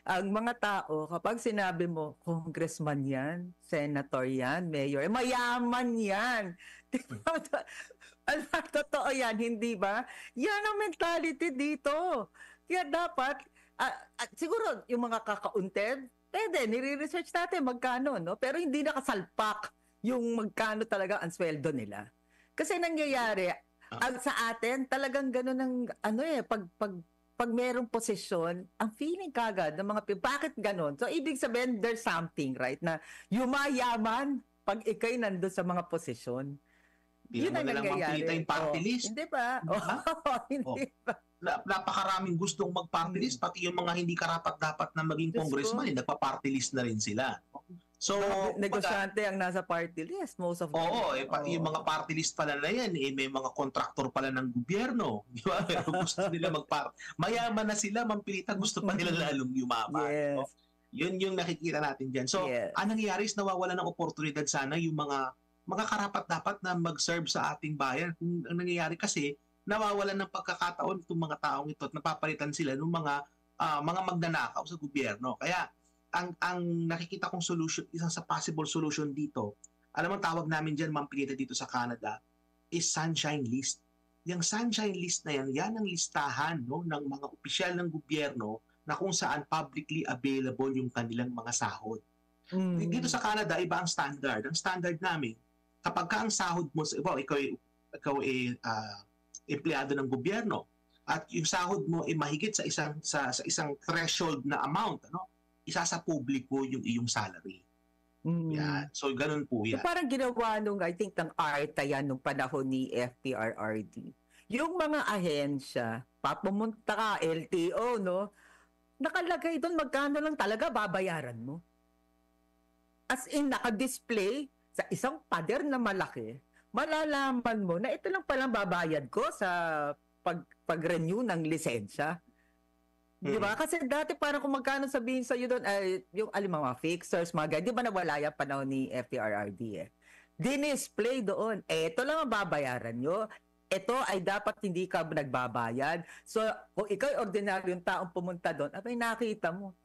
ang mga tao, kapag sinabi mo, congressman yan, senator yan, mayor, mayaman yan. Totoo yan, hindi ba? Yan ang mentality dito. Kaya dapat, siguro yung mga kakaunted, pwede, nire-research natin magkano, pero hindi nakasalpak yung magkano talaga ang sweldo nila. Kasi nangyayari, sa atin, talagang gano'n pag merong posisyon, ang feeling kagad ng mga bakit gano'n? So, ibig sabihin, there's something, right? Na yumayaman pag ikay nandun sa mga posisyon. Yun ang nangyayari. Yung party list. Hindi ba? Hindi ba? Napakaraming gustong mag-party list, pati yung mga hindi karapat-dapat na maging congressman, nagpa-party list na rin sila. So, negosyante ang nasa party list, most of them. Pati yung mga party list pala na yan, may mga kontraktor pala ng gobyerno. Di ba? Pero gusto nila mayaman na sila, Mampilita, gusto pa nila lalong yumaman. Yun yung nakikita natin dyan. So, ang nangyayari is nawawala ng oportunidad sana yung mga makakarapat-dapat na mag-serve sa ating bayan. Kung ang nangyayari kasi, nawawalan ng pagkakataon itong mga taong ito at napapalitan sila ng mga magnanakaw sa gobyerno. Kaya ang nakikita kong solution, isang sa possible solution dito, alam mo tawag namin diyan, Ma'am Pilita, dito sa Canada, is sunshine list. Yung sunshine list na yan ang listahan, no, ng mga opisyal ng gobyerno na kung saan publicly available yung kanilang mga sahod. Dito sa Canada, iba ang standard. Ang standard namin, kapag ka ang sahod mo, ikaw ay empleyado ng gobyerno at yung sahod mo ay mahigit sa isang threshold na amount, ano, isa sa publiko yung iyong salary. Yan. So, ganun po yan. So, parang ginawa nung, I think, ng ARTA yan nung panahon ni FPRRD. Yung mga ahensya, papumunta ka, LTO, no? Nakalagay doon, magkano lang talaga babayaran mo. As in, naka-display sa isang pader na malaki, malalaman mo na ito lang palang babayad ko sa pag-renew ng lisensya. Di ba? Kasi dati parang kung magkano sabihin sa'yo doon, yung mga fixers, mga ganyan, di ba nawala yung panahon ni FPRRD eh? Dinisplay doon, ito lang ang babayaran nyo. Ito ay dapat hindi ka nagbabayad. So, kung ikaw ay ordinaryong taong pumunta doon, abay nakita mo,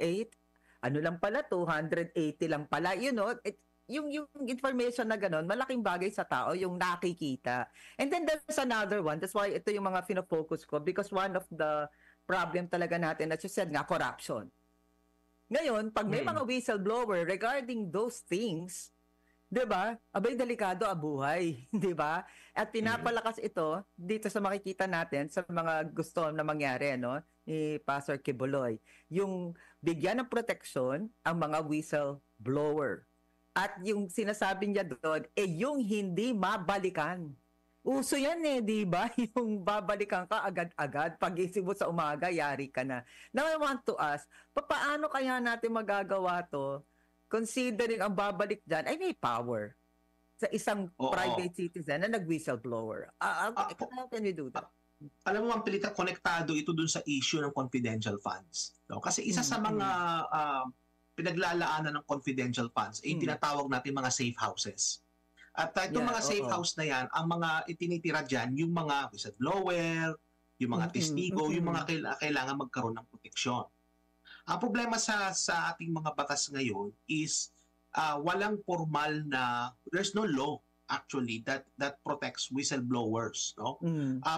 ano lang pala, 280 lang pala. You know, yung information na gano'n, malaking bagay sa tao, yung nakikita. And then there's another one. That's why ito yung mga fino-focus ko because one of the problem talaga natin, as you said nga, corruption. Ngayon, pag may mga whistleblower regarding those things, di ba? Abay, delikado ang buhay. Di ba? At pinapalakas ito dito sa makikita natin sa mga gusto na mangyari, no? Ni Pastor Quiboloy. Yung bigyan ng proteksyon ang mga whistleblower. At yung sinasabi niya doon, yung hindi mabalikan. Uso yan di ba? Yung babalikan ka agad-agad. Pag-isip mo sa umaga, yari ka na. Now I want to ask, paano kaya natin magagawa to considering ang babalik dyan ay may power sa isang private citizen na nag-whistleblower? How can we do that? Alam mo, ang Pilita, konektado ito dun sa issue ng confidential funds. No? Kasi isa sa mga pinaglalaanan ng confidential funds ay tinatawag natin mga safe houses. At itong mga safe house na yan, ang mga itinitira dyan, yung mga whistleblower, yung mga testigo, yung mga kailangan magkaroon ng proteksyon. Ang problema sa ating mga batas ngayon is walang formal na, there's no law actually that protects whistleblowers, no?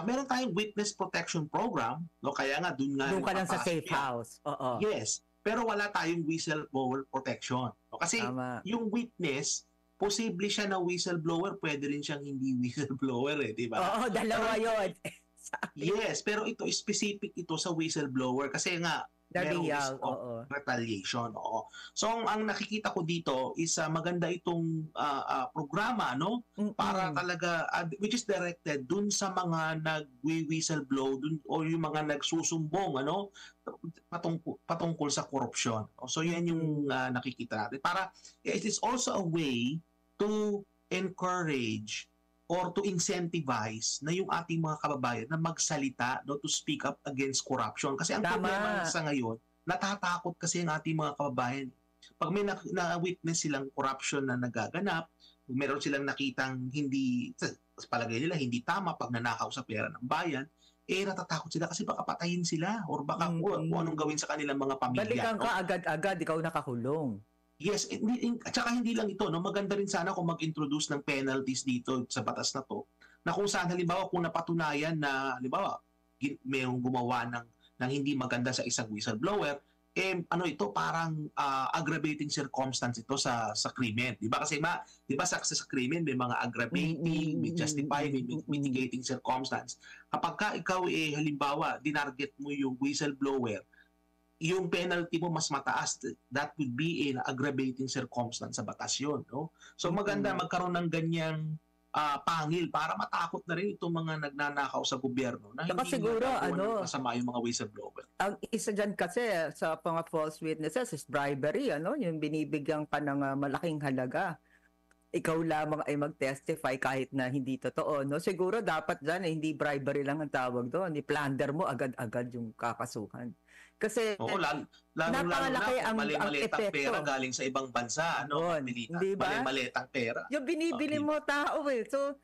Meron tayong witness protection program, no? Kaya nga doon ka lang sa safe house. Yes, pero wala tayong whistleblower protection. No? Kasi yung witness, posible siya na whistleblower, pwede rin siyang hindi whistleblower di ba? Dalawa yun. Yes, pero ito specific ito sa whistleblower kasi nga merong risk of retaliation. So ang nakikita ko dito is maganda itong programa, no? Para talaga which is directed dun sa mga nag-whistleblow dun o yung mga nagsusumbong, ano, patungkol sa korupsyon. So yan yung nakikita natin. Para it is also a way to encourage or to incentivize na yung ating mga kababayan na magsalita, no, to speak up against corruption. Kasi ang problema sa ngayon, natatakot kasi ang ating mga kababayan. Pag may na-witness silang corruption na nagaganap, meron silang nakitang hindi, sa palagay nila, hindi tama pag nanakaw sa pera ng bayan, natatakot sila kasi baka patayin sila or baka kung anong gawin sa kanilang mga pamilya. Balikan ka agad-agad, ikaw nakakulong. Yes, at saka hindi lang ito, no? Maganda rin sana kung mag-introduce ng penalties dito sa batas na to, na kung saan halimbawa kung napatunayan na halimbawa mayong gumawa ng hindi maganda sa isang whistleblower, ito parang aggravating circumstance ito sa krimen, di ba? Kasi di ba sa krimen may mga aggravating, may justifying, may mitigating circumstance. Kapag ka ikaw halimbawa dinarget mo yung whistleblower, yung penalty mo mas mataas, that would be an aggravating circumstance sa batas yun, no? So maganda magkaroon ng ganyang pangil para matakot na rin itong mga nagnanakaw sa gobyerno na hindi siguro masama yung mga whistleblower. Ang isa dyan kasi sa mga false witnesses is bribery, yung binibigyan ka ng malaking halaga. Ikaw lamang ay mag-testify kahit na hindi totoo, no? Siguro dapat dyan hindi bribery lang ang tawag doon, i-plunder mo agad-agad yung kakasuhan. Kasi Oo, lalo na napakalaki kung ang mali-malitang pera epekto. galing sa ibang bansa, no, Yun, Carmelita? hindi ba? Mali-malitang pera. Yung binibili Di mo ba? tao eh. So,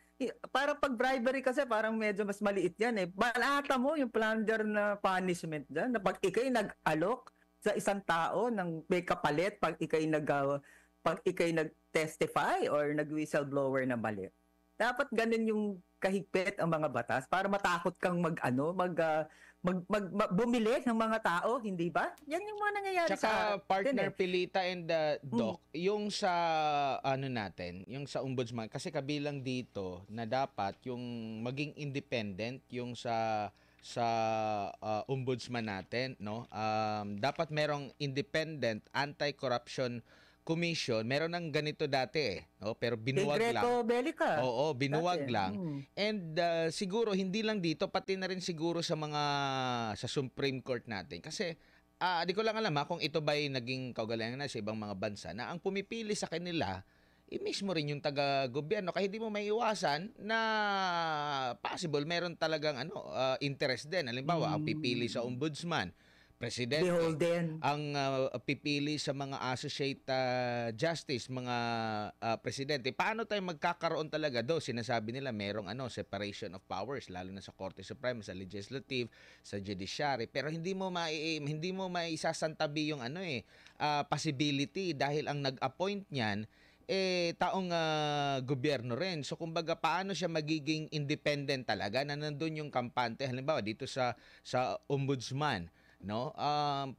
parang pag bribery kasi parang medyo mas maliit yan eh. Balata mo yung plunder na punishment dyan. Na pag ikay nag-alok sa isang tao ng may kapalit, pag ikay nag-testify or nag-whistleblower na mali. Dapat ganun yung kahigpit ang mga batas para matakot kang bumili ng mga tao, hindi ba? Yan yung mga nangyayari sa Tsaka atin partner eh. Pilita and Doc, yung sa ano natin, yung sa ombudsman kasi kabilang dito na dapat yung maging independent yung sa ombudsman natin, no? Dapat merong independent anti-corruption commission. Meron ng ganito dati eh, no? Pero Kay binuwag lang. Greco Bellica. Oo, binuwag Dati. lang. And siguro hindi lang dito pati na rin siguro sa Supreme Court natin kasi di ko lang alam kung ito ba ay naging kaugalian na sa ibang mga bansa na ang pumipili sa kanila mismo rin yung taga-gobyerno kaya hindi mo maiiwasan na possible meron talagang interest din. Halimbawa, ang pipili sa ombudsman, presidente, Beholden. ang pipili sa mga associate justice, mga presidente. Paano tayo magkakaroon talaga do? Sinasabi nila merong separation of powers lalo na sa Korte Suprema, sa legislative, sa judiciary. Pero hindi mo maisasantabi yung possibility dahil ang nag-appoint niyan taong gobyerno rin. So kumbaga paano siya magiging independent talaga na nandun yung kampante halimbawa dito sa ombudsman, no?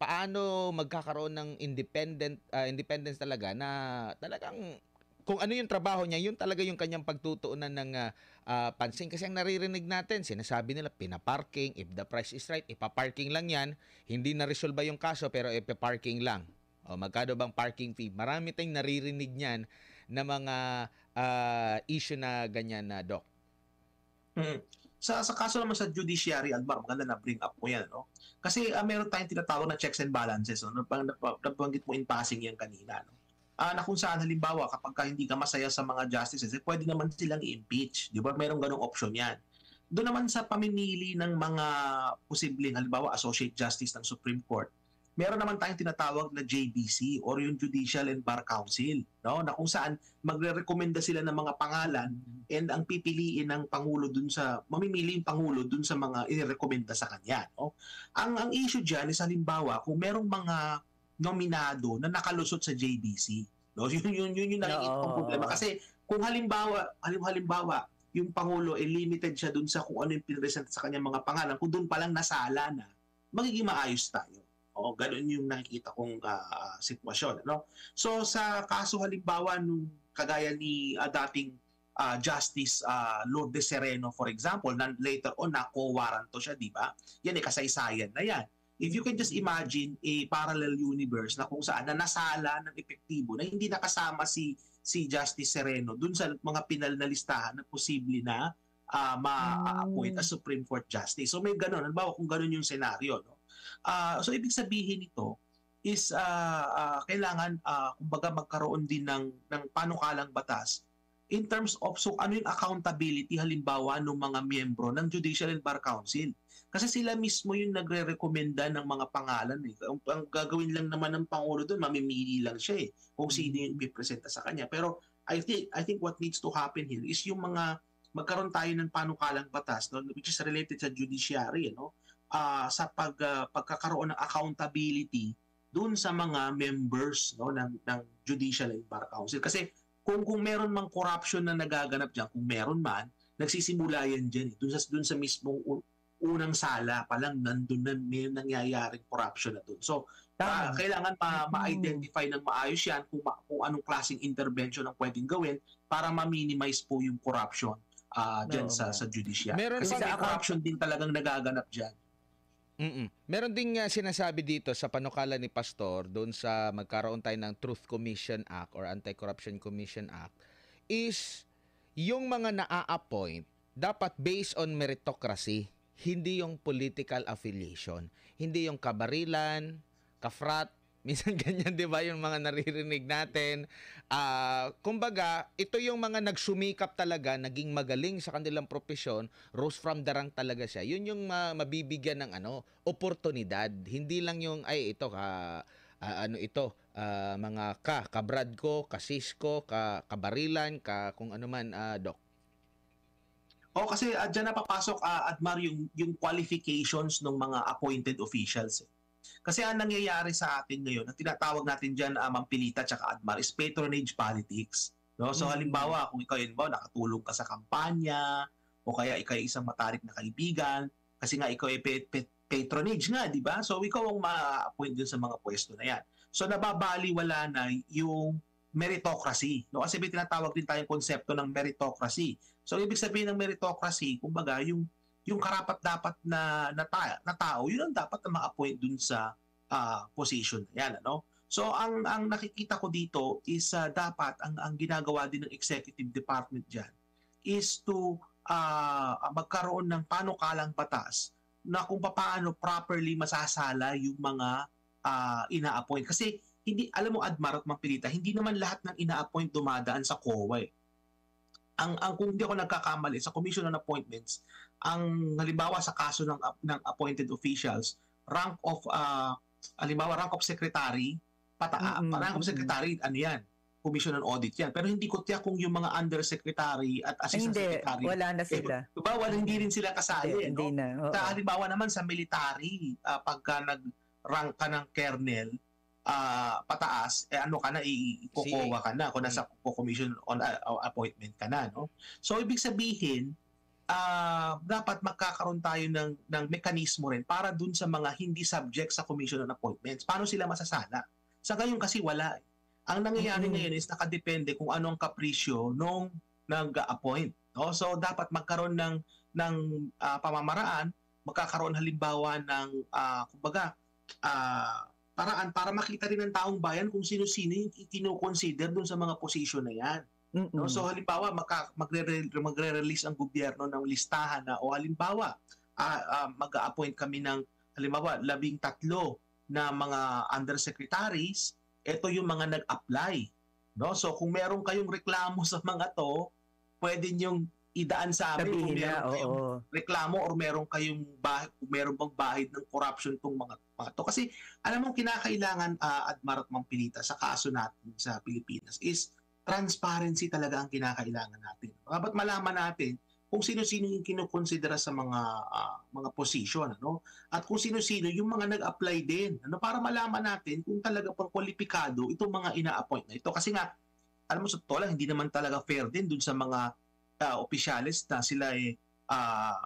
Paano magkakaroon ng independence talaga na talagang kung ano yung trabaho niya, yun talaga yung kanyang pagtutuunan ng pansin. Kasi ang naririnig natin, sinasabi nila, pinaparking, if the price is right, ipaparking lang yan, hindi na-resolve yung kaso, pero ipaparking lang. O magkano bang parking fee? Marami tayong naririnig niyan na mga issue na ganyan na, Doc. Sa kaso naman sa judiciary, Almar, maganda na bring up mo yan, no? Kasi meron tayong tinatawag na checks and balances, no? Nabanggit mo in passing yan kanina, no? Na kung saan halimbawa kapag hindi ka masaya sa mga justices, pwede naman silang i-impeach, di ba? Merong ganong option yan. Doon naman sa pamimili ng mga posibleng halimbawa associate justice ng Supreme Court, meron naman tayong tinatawag na JBC or yung Judicial and Bar Council, no? Na kung saan magre-rekomenda sila ng mga pangalan and ang pipiliin ng pangulo mamimili yung pangulo dun sa mga irekomenda sa kanya, no? Ang issue diyan is halimbawa kung merong mga nominado na nakalusot sa JBC, no? Yun yung nakikita kong problema kasi kung halimbawa yung pangulo limited siya dun sa kung ano yung pinresent sa kanya mga pangalan, kung dun palang nasala na, magiging maayos tayo. O, ganun yung nakikita kong sitwasyon. No? So, sa kaso halimbawa nung kagaya ni dating Justice Lourdes Sereno, for example, na later on nako-waranto siya, di ba? Yan kasaysayan na yan. If you can just imagine a parallel universe na kung saan na nasala ng epektibo na hindi nakasama si Justice Sereno dun sa mga pinal na listahan na posible na ma-appoint as Supreme Court Justice. So may ganun. Halimbawa kung ganun yung senaryo, no? So ibig sabihin nito is kailangan kumbaga magkaroon din ng panukalang batas in terms of ano yung accountability halimbawa ng mga miyembro ng Judicial and Bar Council. Kasi sila mismo yung nagre-rekomenda ng mga pangalan. Ang gagawin lang naman ng Pangulo doon, mamimili lang siya kung sino yung ipipresenta sa kanya. Pero I think what needs to happen here is yung magkaroon tayo ng panukalang batas, no, which is related sa judiciary, no? Sa pagkakaroon ng accountability doon sa mga members, no, ng Judicial and Bar Council. Kasi kung meron mang corruption na nagaganap diyan, kung meron man, nagsisimula yan diyan doon sa mismong unang sala pa lang nandun na may nangyayaring corruption na doon. So kailangan ma-identify ng maayos yan kung anong klaseng intervention ang pwedeng gawin para ma-minimize po yung corruption diyan sa judiciary. Kasi may corruption din talagang nagaganap diyan. Meron ding sinasabi dito sa panukala ni Pastor doon sa magkaroon tayo ng Truth Commission Act or Anti-Corruption Commission Act is yung mga naa-appoint dapat based on meritocracy, hindi yung political affiliation, hindi yung kabarilan, kafrat, Minsan ganyan 'di ba yung mga naririnig natin. Kumbaga, ito yung mga nagsumikap talaga, naging magaling sa kanilang propesyon, rose from the rank talaga siya. Yun yung mabibigyan ng oportunidad. Hindi lang yung ay ito ano ito, mga kabrad ko, kasis ko, kabarilan, kung ano man, Doc. O kasi diyan na papasok Admar yung qualifications ng mga appointed officials. Kasi ang nangyayari sa atin ngayon, ang tinatawag natin diyan Ma'am Pilita at Admar is patronage politics. No? So halimbawa, kung ikaw yun nakatulong ka sa kampanya o kaya ikaw ay isang matarik na kaibigan kasi nga ikaw ay patronage nga, di ba? So ikaw ang ma-appoint dun sa mga pwesto na yan. So nababaliwala na yung meritocracy. No? Kasi may tinatawag din tayong konsepto ng meritocracy. So ibig sabihin ng meritocracy, kumbaga yung karapat-dapat na tao, yun ang dapat na ma-appoint dun sa position na yan. Ano? So ang nakikita ko dito is dapat ang ginagawa din ng executive department dyan is to magkaroon ng panukalang batas na kung paano properly masasala yung mga ina-appoint. Kasi hindi, alam mo Admar at Mapilita, hindi naman lahat ng ina-appoint dumadaan sa COA. Kung hindi ako nagkakamali, sa Commission on Appointments, ang halimbawa sa kaso ng appointed officials, rank of secretary, rank of secretary, ano yan? Commission on Audit yan. Pero hindi ko tiyak kung yung mga undersecretary at assistant secretary. Wala na sila. Diba? Hindi rin sila kasali. Hindi na. Sa halimbawa naman sa military, pagka nag-rank ka ng colonel, pataas, ano ka na, ikukuha ka na kung nasa commission on appointment ka na. No? So, ibig sabihin, dapat magkakaroon tayo ng mekanismo rin para dun sa mga hindi subject sa commission on appointments. Paano sila masasala? Sa ngayon kasi wala. Ang nangyayari ngayon is nakadepende kung anong kapresyo nung nag-appoint. No? So, dapat magkaroon ng pamamaraan, magkakaroon halimbawa ng, kumbaga, paraan para makita rin ng taong bayan kung sino-sino yung kino-consider dun sa mga posisyon na yan. No? So halimbawa magre-release ang gobyerno ng listahan na o halimbawa mag-a-appoint kami ng halimbawa 13 na mga undersecretaries, ito yung mga nag-apply. No? So kung meron kayong reklamo sa mga to, pwede niyong idaan sa amin kung meron kayong reklamo or meron kayong meron bang bahid ng corruption tong mga to. Kasi alam mo kinakailangan Admar at Mampilita sa kaso natin sa Pilipinas is transparency talaga ang kinakailangan natin. Dapat malaman natin kung sino-sino yung kinukonsidera sa mga position, ano? At kung sino-sino yung mga nag-apply din, ano, para malaman natin kung talaga pang kwalipikado itong mga ina-appoint na ito. Kasi nga, alam mo sa totoo lang, hindi naman talaga fair din dun sa mga opisyalis na sila ay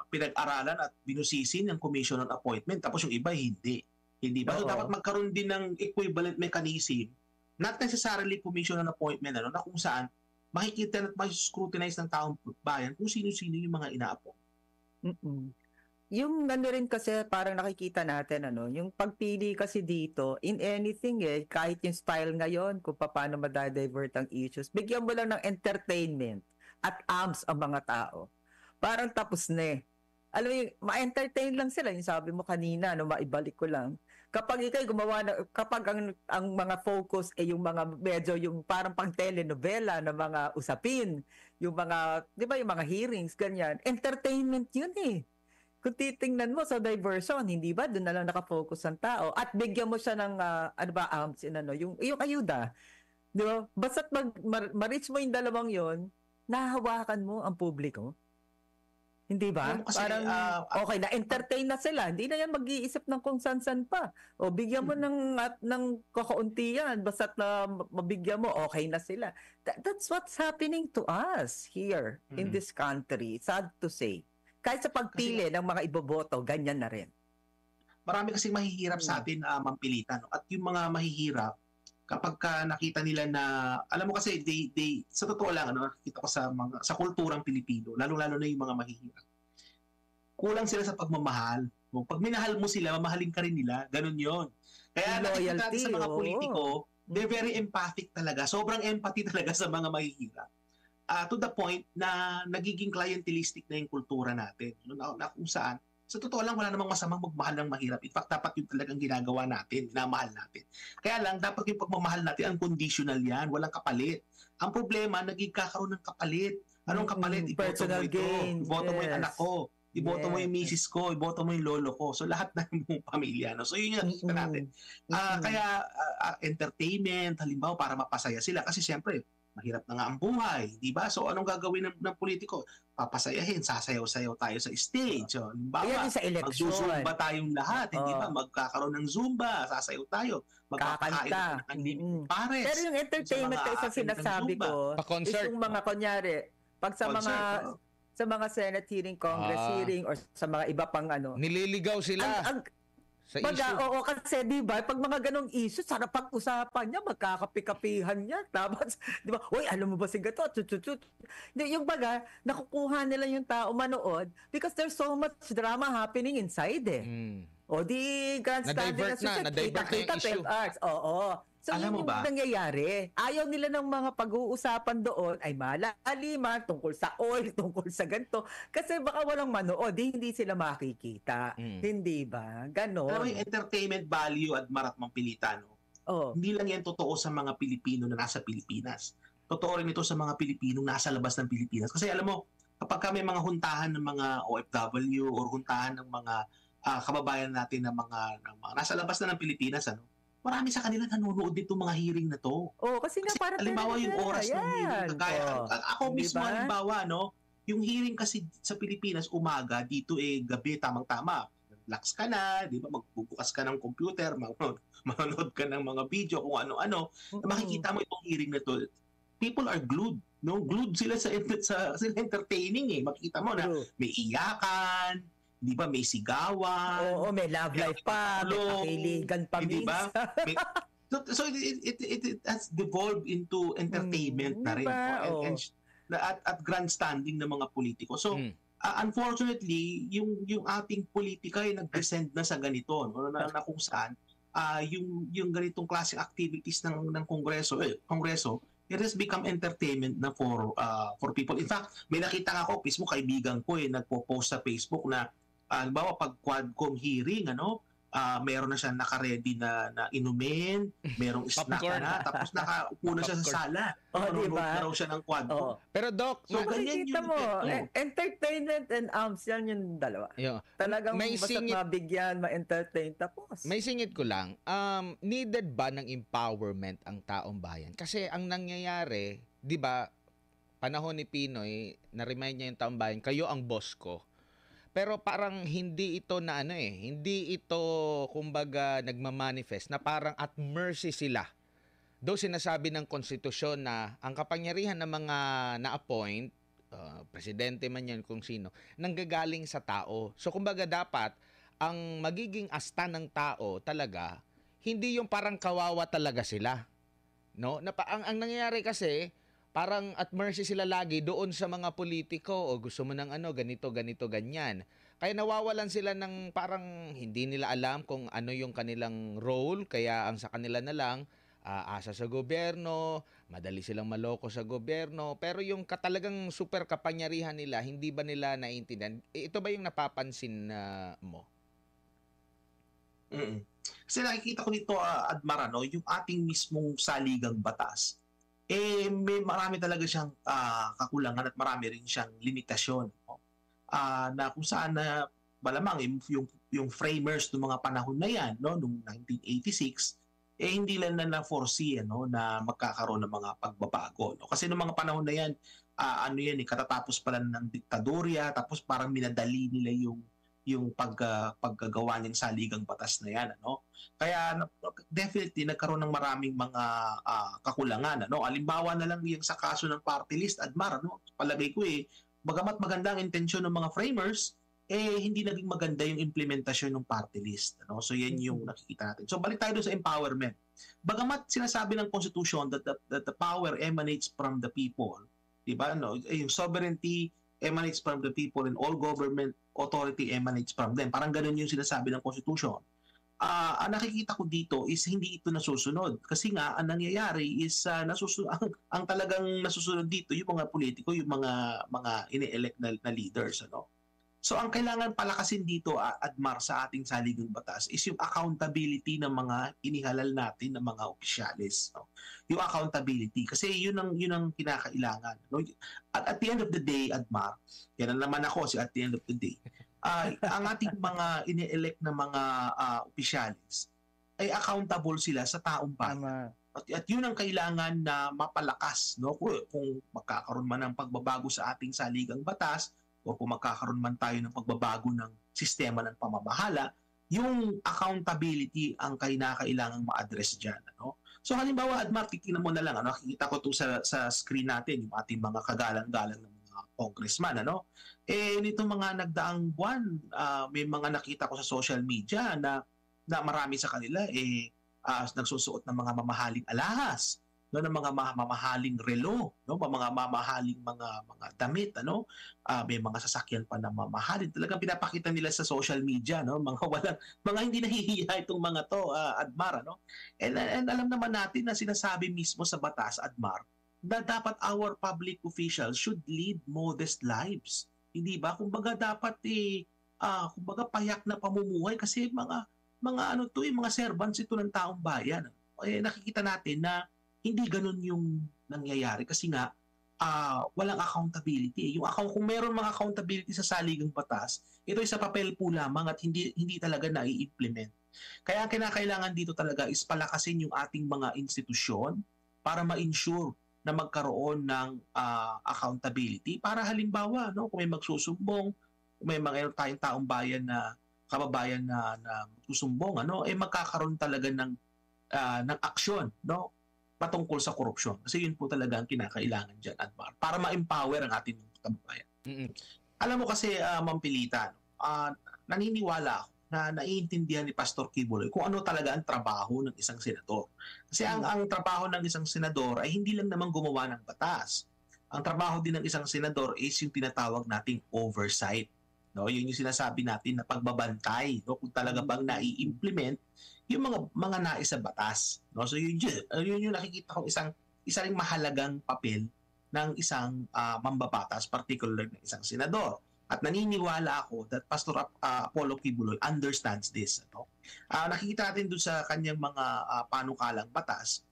pinag-aralan at binusisi ng commission on appointment tapos yung iba hindi. Hindi ba? So dapat magkaroon din ng equivalent mechanism, not necessarily commission on appointment, ano, na kung saan makikita at scrutinize ng taong bayan kung sino-sino yung mga ina-appoint. Yung rin kasi parang nakikita natin, yung pagpili kasi dito, in anything kahit yung style ngayon, kung paano madadivert ang issues, bigyan mo lang ng entertainment at arms ang mga tao. Parang tapos na Alam mo yung ma-entertain lang sila, yung sabi mo kanina, maibalik ko lang. Kapag ikaw gumawa kapag ang mga focus yung mga medyo yung parang pang telenovela na mga usapin, yung mga, di ba yung mga hearings, ganyan, entertainment yun Kung titingnan mo sa diversion, hindi ba? Doon na lang nakafocus ang tao. At bigyan mo siya ng, arms, yung ayuda. Di ba? Basta't ma-reach mo yung dalawang yon, nahahawakan mo ang publiko. Hindi ba? Kasi, parang, okay, na-entertain na sila. Hindi na yan mag-iisip ng kung san-san pa. O, bigyan mo ng kakaunti yan. Basta't na mabigyan mo, okay na sila. That's what's happening to us here in this country. Sad to say. Kahit sa pagpili ng mga iboboto, ganyan na rin. Marami kasing mahihirap sa atin, Mampilita. No? At yung mga mahihirap, kapag nakita nila na, alam mo kasi, they sa totoo lang, nakikita ko sa kulturang Pilipino, lalo-lalo na yung mga mahihirap. Kulang sila sa pagmamahal. Pag minahal mo sila, mamahalin ka rin nila. Ganun yon. Kaya nakikita natin sa mga politiko, they're very empathic talaga. Sobrang empathy talaga sa mga mahihirap. To the point na nagiging clientelistic na yung kultura natin. Na kung saan, Sa totoo lang, wala namang masamang magmahal ng mahirap. In fact, dapat yun talagang ginagawa natin, minamahal natin. Kaya lang, dapat yung pagmamahal natin, unconditional yan, walang kapalit. Ang problema, nagkakaroon ng kapalit. Anong kapalit? Iboto mo Personal ito, gain. iboto mo yung Yes. anak ko, iboto mo yung Yes. misis ko, iboto mo yung lolo ko. So lahat ng buong pamilya. No? So yun yung nakikita natin. Kaya entertainment, halimbawa para mapasaya sila. Kasi siyempre, mahirap na nga ang buhay. Di ba? So anong gagawin ng politiko? Papasayahin, sasayaw-sayaw tayo sa stage. So, halimbawa, Ayan yung sa eleksyon. magzumba tayong lahat. Hindi Oo. ba? Magkakaroon ng zumba, sasayaw tayo. Magpapakain Kakanta. tayo ng unlimited pares. Pero yung entertainment Sa mga na isa aatin ng sinasabi Zumba. ko, is Pa-concert. yung mga kunyari, pag sa mga Concert, oo. sa mga Senate hearing, Congress Ah. hearing, or sa mga iba pang ano. Nililigaw sila Ang sa baga, issue. oo, kasi di ba, pag mga ganong issue, sarap pag-usapan niya, magkakapi-kapihan niya. Tapos, di ba, uy, alam mo ba si gato? Chut. Yung baga, nakukuha nila yung tao manood because there's so much drama happening inside eh. Mm. O di grandstanding Na-divert na yung kita-kita issue. 12 hours. Oo. So Alam yun mo yung ba? nangyayari. Ayaw nila ng mga pag-uusapan doon ay malaliman tungkol sa oil, tungkol sa ganito. Kasi baka walang manood, hindi sila makikita. Mm. Hindi ba? Alam mo Ganon. yung entertainment value at marat mapilitan, no? Oh. Hindi lang yan totoo sa mga Pilipino na nasa Pilipinas. Totoo rin ito sa mga Pilipino nasa labas ng Pilipinas. Kasi alam mo, kapag may mga huntahan ng mga OFW or huntahan ng mga kababayan natin ng mga nasa labas na ng Pilipinas, ano, marami sa kanila nanonood dito mga hearing na to. Oh, kasi nga Kasi para halimbawa yung pera-pera, oras ng hearing, yan. kagaya, Oh. ako Di mismo ba? halimbawa, no, yung hearing kasi sa Pilipinas umaga, dito gabi, tamang-tama. Relax ka na, di ba, magbubukas ka ng computer, manonood ka ng mga video, kung ano-ano, makikita mo itong hearing na to. People are glued, no? Glued sila sila entertaining eh. Makikita mo na True. may iyakan, di ba, may sigawan. Oo, may love life pa, may Tulong, pakiligan pa di ba? minsan. So it has devolved into entertainment na rin. Diba? No? And at grandstanding ng mga politiko. So Mm. unfortunately, yung ating politika ay nag-descend na sa ganito, no? na kung saan yung ganitong klaseng activities ng Kongreso, it has become entertainment na for people. In fact, may nakita ako, mismo kaibigan ko nagpo-post sa Facebook na halimbawa pag Quadcom hearing, meron na siya naka-ready na inumin, merong snack Popcorn. na, tapos nakaupo na siya sa Popcorn. sala. Oh, Nanonood diba? na raw siya ng Quadcom. Oo. Pero Doc, So, ganyan Makikita yung mo, epekto. entertainment and arms, yan yung dalawa. yun. Talagang May basta singit- mabigyan, ma-entertain, tapos. May singit ko lang, needed ba ng empowerment ang taong bayan? Kasi ang nangyayari, di ba, panahon ni Pinoy, na-remind niya yung taong bayan, kayo ang boss ko. Pero parang hindi ito hindi ito kumbaga nagmamanifest na parang at mercy sila. Though sinasabi ng konstitusyon na ang kapangyarihan ng mga na-appoint, presidente man yan kung sino, nanggagaling sa tao. So kumbaga dapat ang magiging asta ng tao talaga, hindi yung parang kawawa talaga sila. No? Ang nangyayari kasi, parang at mercy sila lagi doon sa mga politiko o gusto mo ng ganito, ganyan. Kaya nawawalan sila ng parang hindi nila alam kung ano yung kanilang role, kaya ang sa kanila na lang, asa sa gobyerno, madali silang maloko sa gobyerno, pero yung talagang super kapangyarihan nila, hindi ba nila naiintindihan? Ito ba yung napapansin mo? Mm. Kasi nakikita ko dito, Admara, yung ating mismong saligang batas, may marami talaga siyang kakulangan at marami rin siyang limitasyon. No? Na kung saan malamang yung framers ng mga panahon na yan, no, noong 1986, hindi lang na-foresee na magkakaroon ng mga pagbabago. No? Kasi noong mga panahon na yan, katatapos pala ng diktadorya, tapos parang minadali nila yung paggagawa ng saligang batas na yan. Kaya definitely nagkaroon ng maraming mga kakulangan. Alimbawa na lang yung sa kaso ng party list, Admar, palagay ko bagamat maganda ang intensyon ng mga framers, hindi naging maganda yung implementasyon ng party list. So yan yung nakikita natin. So balik tayo doon sa empowerment. Bagamat sinasabi ng Constitution that the power emanates from the people, diba? Yung sovereignty emanates from the people and all government authority emanates from them. Parang ganun yung sinasabi ng Constitution. Ang nakikita ko dito is hindi ito nasusunod. Kasi nga, ang nangyayari is ang talagang nasusunod dito, yung mga politiko, yung mga ine-elect na leaders. So ang kailangan palakasin dito, Admar, sa ating saligang batas is yung accountability ng mga inihalal natin ng mga opisyalis. No? Yung accountability. Kasi yun ang kinakailangan. No? At the end of the day, Admar, yan na naman ako at the end of the day, ang ating mga ini-elect na mga opisyalis ay accountable sila sa taong bayan. At yun ang kailangan na mapalakas, no? Kung magkakaroon man ng pagbabago sa ating saligang batas o kung magkakaroon man tayo ng pagbabago ng sistema ng pamamahala, yung accountability ang kinakailangang ma-address dyan. Ano? So halimbawa, Admar, titingnan mo na lang, ano? Nakikita ko ito sa screen natin, yung ating mga kagalang-galang ng mga congressman. Ano? Nitong mga nagdaang buwan, may mga nakita ko sa social media na marami sa kanila nagsusuot ng mga mamahaling alahas, no, ng mga mamahaling relo, no, mga mamahaling mga damit, ano, may mga sasakyan pa na mamahalin. Talagang pinapakita nila sa social media, no, mga hindi nahihiya itong mga to, Admar, ano. And alam naman natin na sinasabi mismo sa batas, Admar, na dapat our public officials should lead modest lives. Hindi ba? Kumbaga dapat kumbaga payak na pamumuhay kasi mga mga servants ito ng taong bayan. Nakikita natin na hindi ganun yung nangyayari kasi nga walang accountability. Kung meron mga accountability sa saligang batas, ito ay sa papel po lamang at hindi talaga nai-implement. Kaya ang kinakailangan dito talaga is palakasin yung ating mga institusyon para ma-ensure na magkaroon ng accountability para halimbawa, no, kung may magsusumbong, kung may mga tayong taong bayan na kababayan na susumbong, magkakaroon talaga ng aksyon, no, patungkol sa korupsyon. Kasi yun po talaga ang kinakailangan dyan, Admar, para ma-empower ang ating mga kababayan. Mm-hmm. Alam mo kasi, Ma'am Pilita, naniniwala ako na naiintindihan ni Pastor Kibuloy kung ano talaga ang trabaho ng isang senador. Kasi ang trabaho ng isang senador ay hindi lang naman gumawa ng batas. Ang trabaho din ng isang senador is yung tinatawag nating oversight. No, yun yung sinasabi natin na pagbabantay, no, kung talaga bang nai-implement yung mga nais sa batas, no. So yun yung nakikita ko isang ring mahalagang papel ng isang mambabatas, particular ng isang senador. At naniniwala ako that Pastor Apollo Kibuloy understands this, no. Nakikita natin doon sa kanyang mga panukalang batas,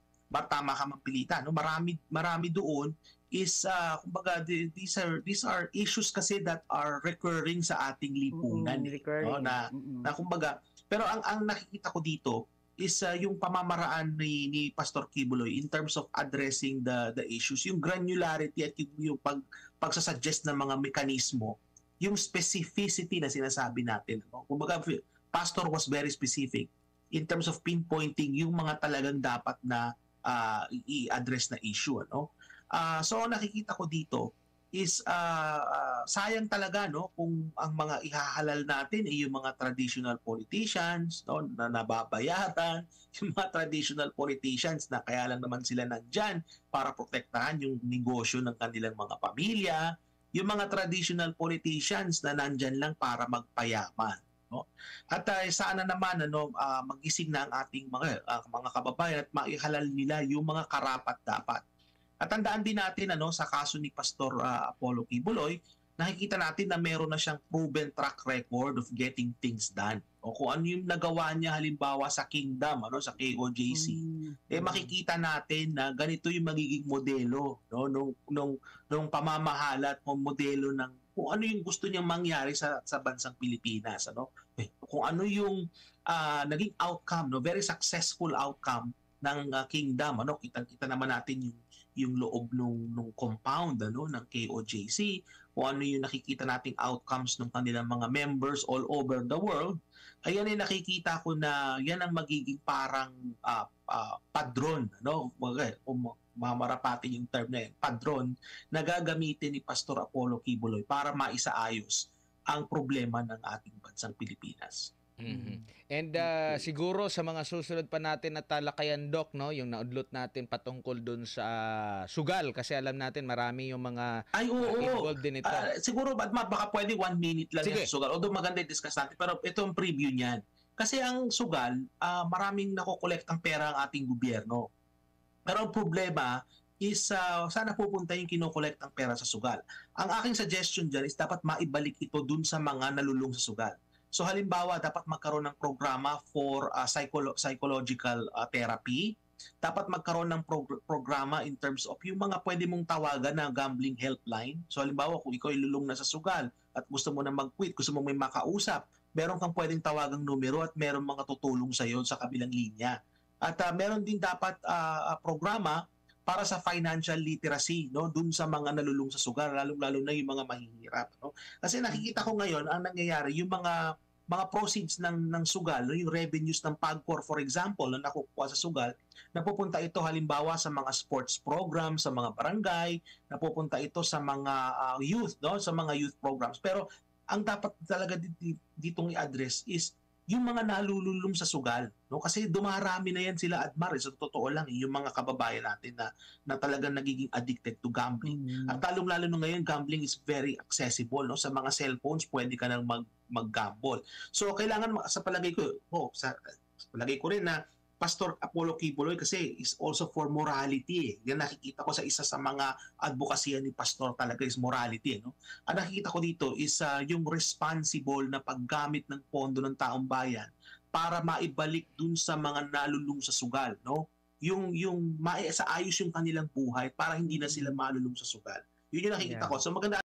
tama ka Pilita, no, marami doon is kumbaga these are issues kasi that are recurring sa ating lipunan, no, na kumbaga, pero ang nakikita ko dito is yung pamamaraan ni Pastor Kibuloy in terms of addressing the issues, yung granularity at yung pagsasuggest ng mga mekanismo, yung specificity na sinasabi natin, no? Kumbaga Pastor was very specific in terms of pinpointing yung mga talagang dapat na i-address na issue, ano. So nakikita ko dito is sayang talaga, no, kung ang mga ihahalal natin ay yung mga traditional politicians, no, na nababayaran, yung mga traditional politicians na kaya lang naman sila nandyan para protektahan yung negosyo ng kanilang mga pamilya, yung mga traditional politicians na nandyan lang para magpayaman, no. At sana naman magising na ang ating mga kababayan at maihalal nila yung mga karapat-dapat. At tandaan din natin sa kaso ni Pastor Apollo Kibuloy, nakikita natin na meron na siyang proven track record of getting things done. O kung ano yung nagawa niya halimbawa sa Kingdom, sa KOJC, makikita natin na ganito yung magiging modelo, no, nung pamamahala at modelo ng kung ano yung gusto niyang mangyari sa bansang Pilipinas, kung ano yung naging outcome, very successful outcome ng Kingdom, kita naman natin yung loob nung compound ng KOJC, kung ano yung nakikita nating outcomes ng kanilang mga members all over the world. Ayan ay nakikita ko na yan ang magiging parang padron, mamarapatin yung term na yan, padron, na gagamitin ni Pastor Apollo Kibuloy para maisaayos ang problema ng ating bansang Pilipinas. Mm-hmm. And siguro sa mga susunod pa natin na talakayan, Doc, no, yung naudlot natin patungkol dun sa sugal, kasi alam natin marami yung mga involved din ito. Siguro baka pwede 1 minute lang yung sugal, although maganda i-discuss natin, pero ito ang preview niyan. Kasi ang sugal, maraming nakokolekt ang pera ang ating gobyerno. Pero ang problema, is sana pupunta yung kinokolekt ang pera sa sugal. Ang aking suggestion dyan is dapat maibalik ito dun sa mga nalulung sa sugal. So halimbawa, dapat magkaroon ng programa for psychological therapy. Dapat magkaroon ng programa in terms of yung mga pwede mong tawagan na gambling helpline. So halimbawa, kung ikaw ilulong na sa sugal at gusto mo na mag-quit, gusto mo may makausap, meron kang pwedeng tawagang numero at meron mga tutulong sa iyo sa kabilang linya. At meron din dapat programa para sa financial literacy, no, dun sa mga nalulung sa sugal, lalo na yung mga mahihirap, no. Kasi nakikita ko ngayon ang nangyayari, yung mga proceeds ng sugal, no, yung revenues ng PAGCOR for example, na nakukuha sa sugal, napupunta ito halimbawa sa mga sports program, sa mga barangay, napupunta ito sa mga youth, no, sa mga youth programs. Pero ang dapat talaga ditong i-address is yung mga nalululong sa sugal, no? Kasi dumarami na yan sila, Admar, sa totoo lang, yung mga kababayan natin na talagang nagiging addicted to gambling. At lalong-lalo na ngayon, gambling is very accessible, no? Sa mga cellphones, pwede ka nang mag-gamble. So kailangan sa palagay ko, sa palagay ko rin na Pastor Apollo Quiboloy kasi is also for morality. Yan nakikita ko sa isa sa mga advokasya ni Pastor talaga is morality. No? Ang nakikita ko dito is yung responsible na paggamit ng pondo ng taong bayan para maibalik dun sa mga nalulung sa sugal. No? Yung maayos yung kanilang buhay para hindi na sila malulung sa sugal. Yun yung nakikita ko. So maganda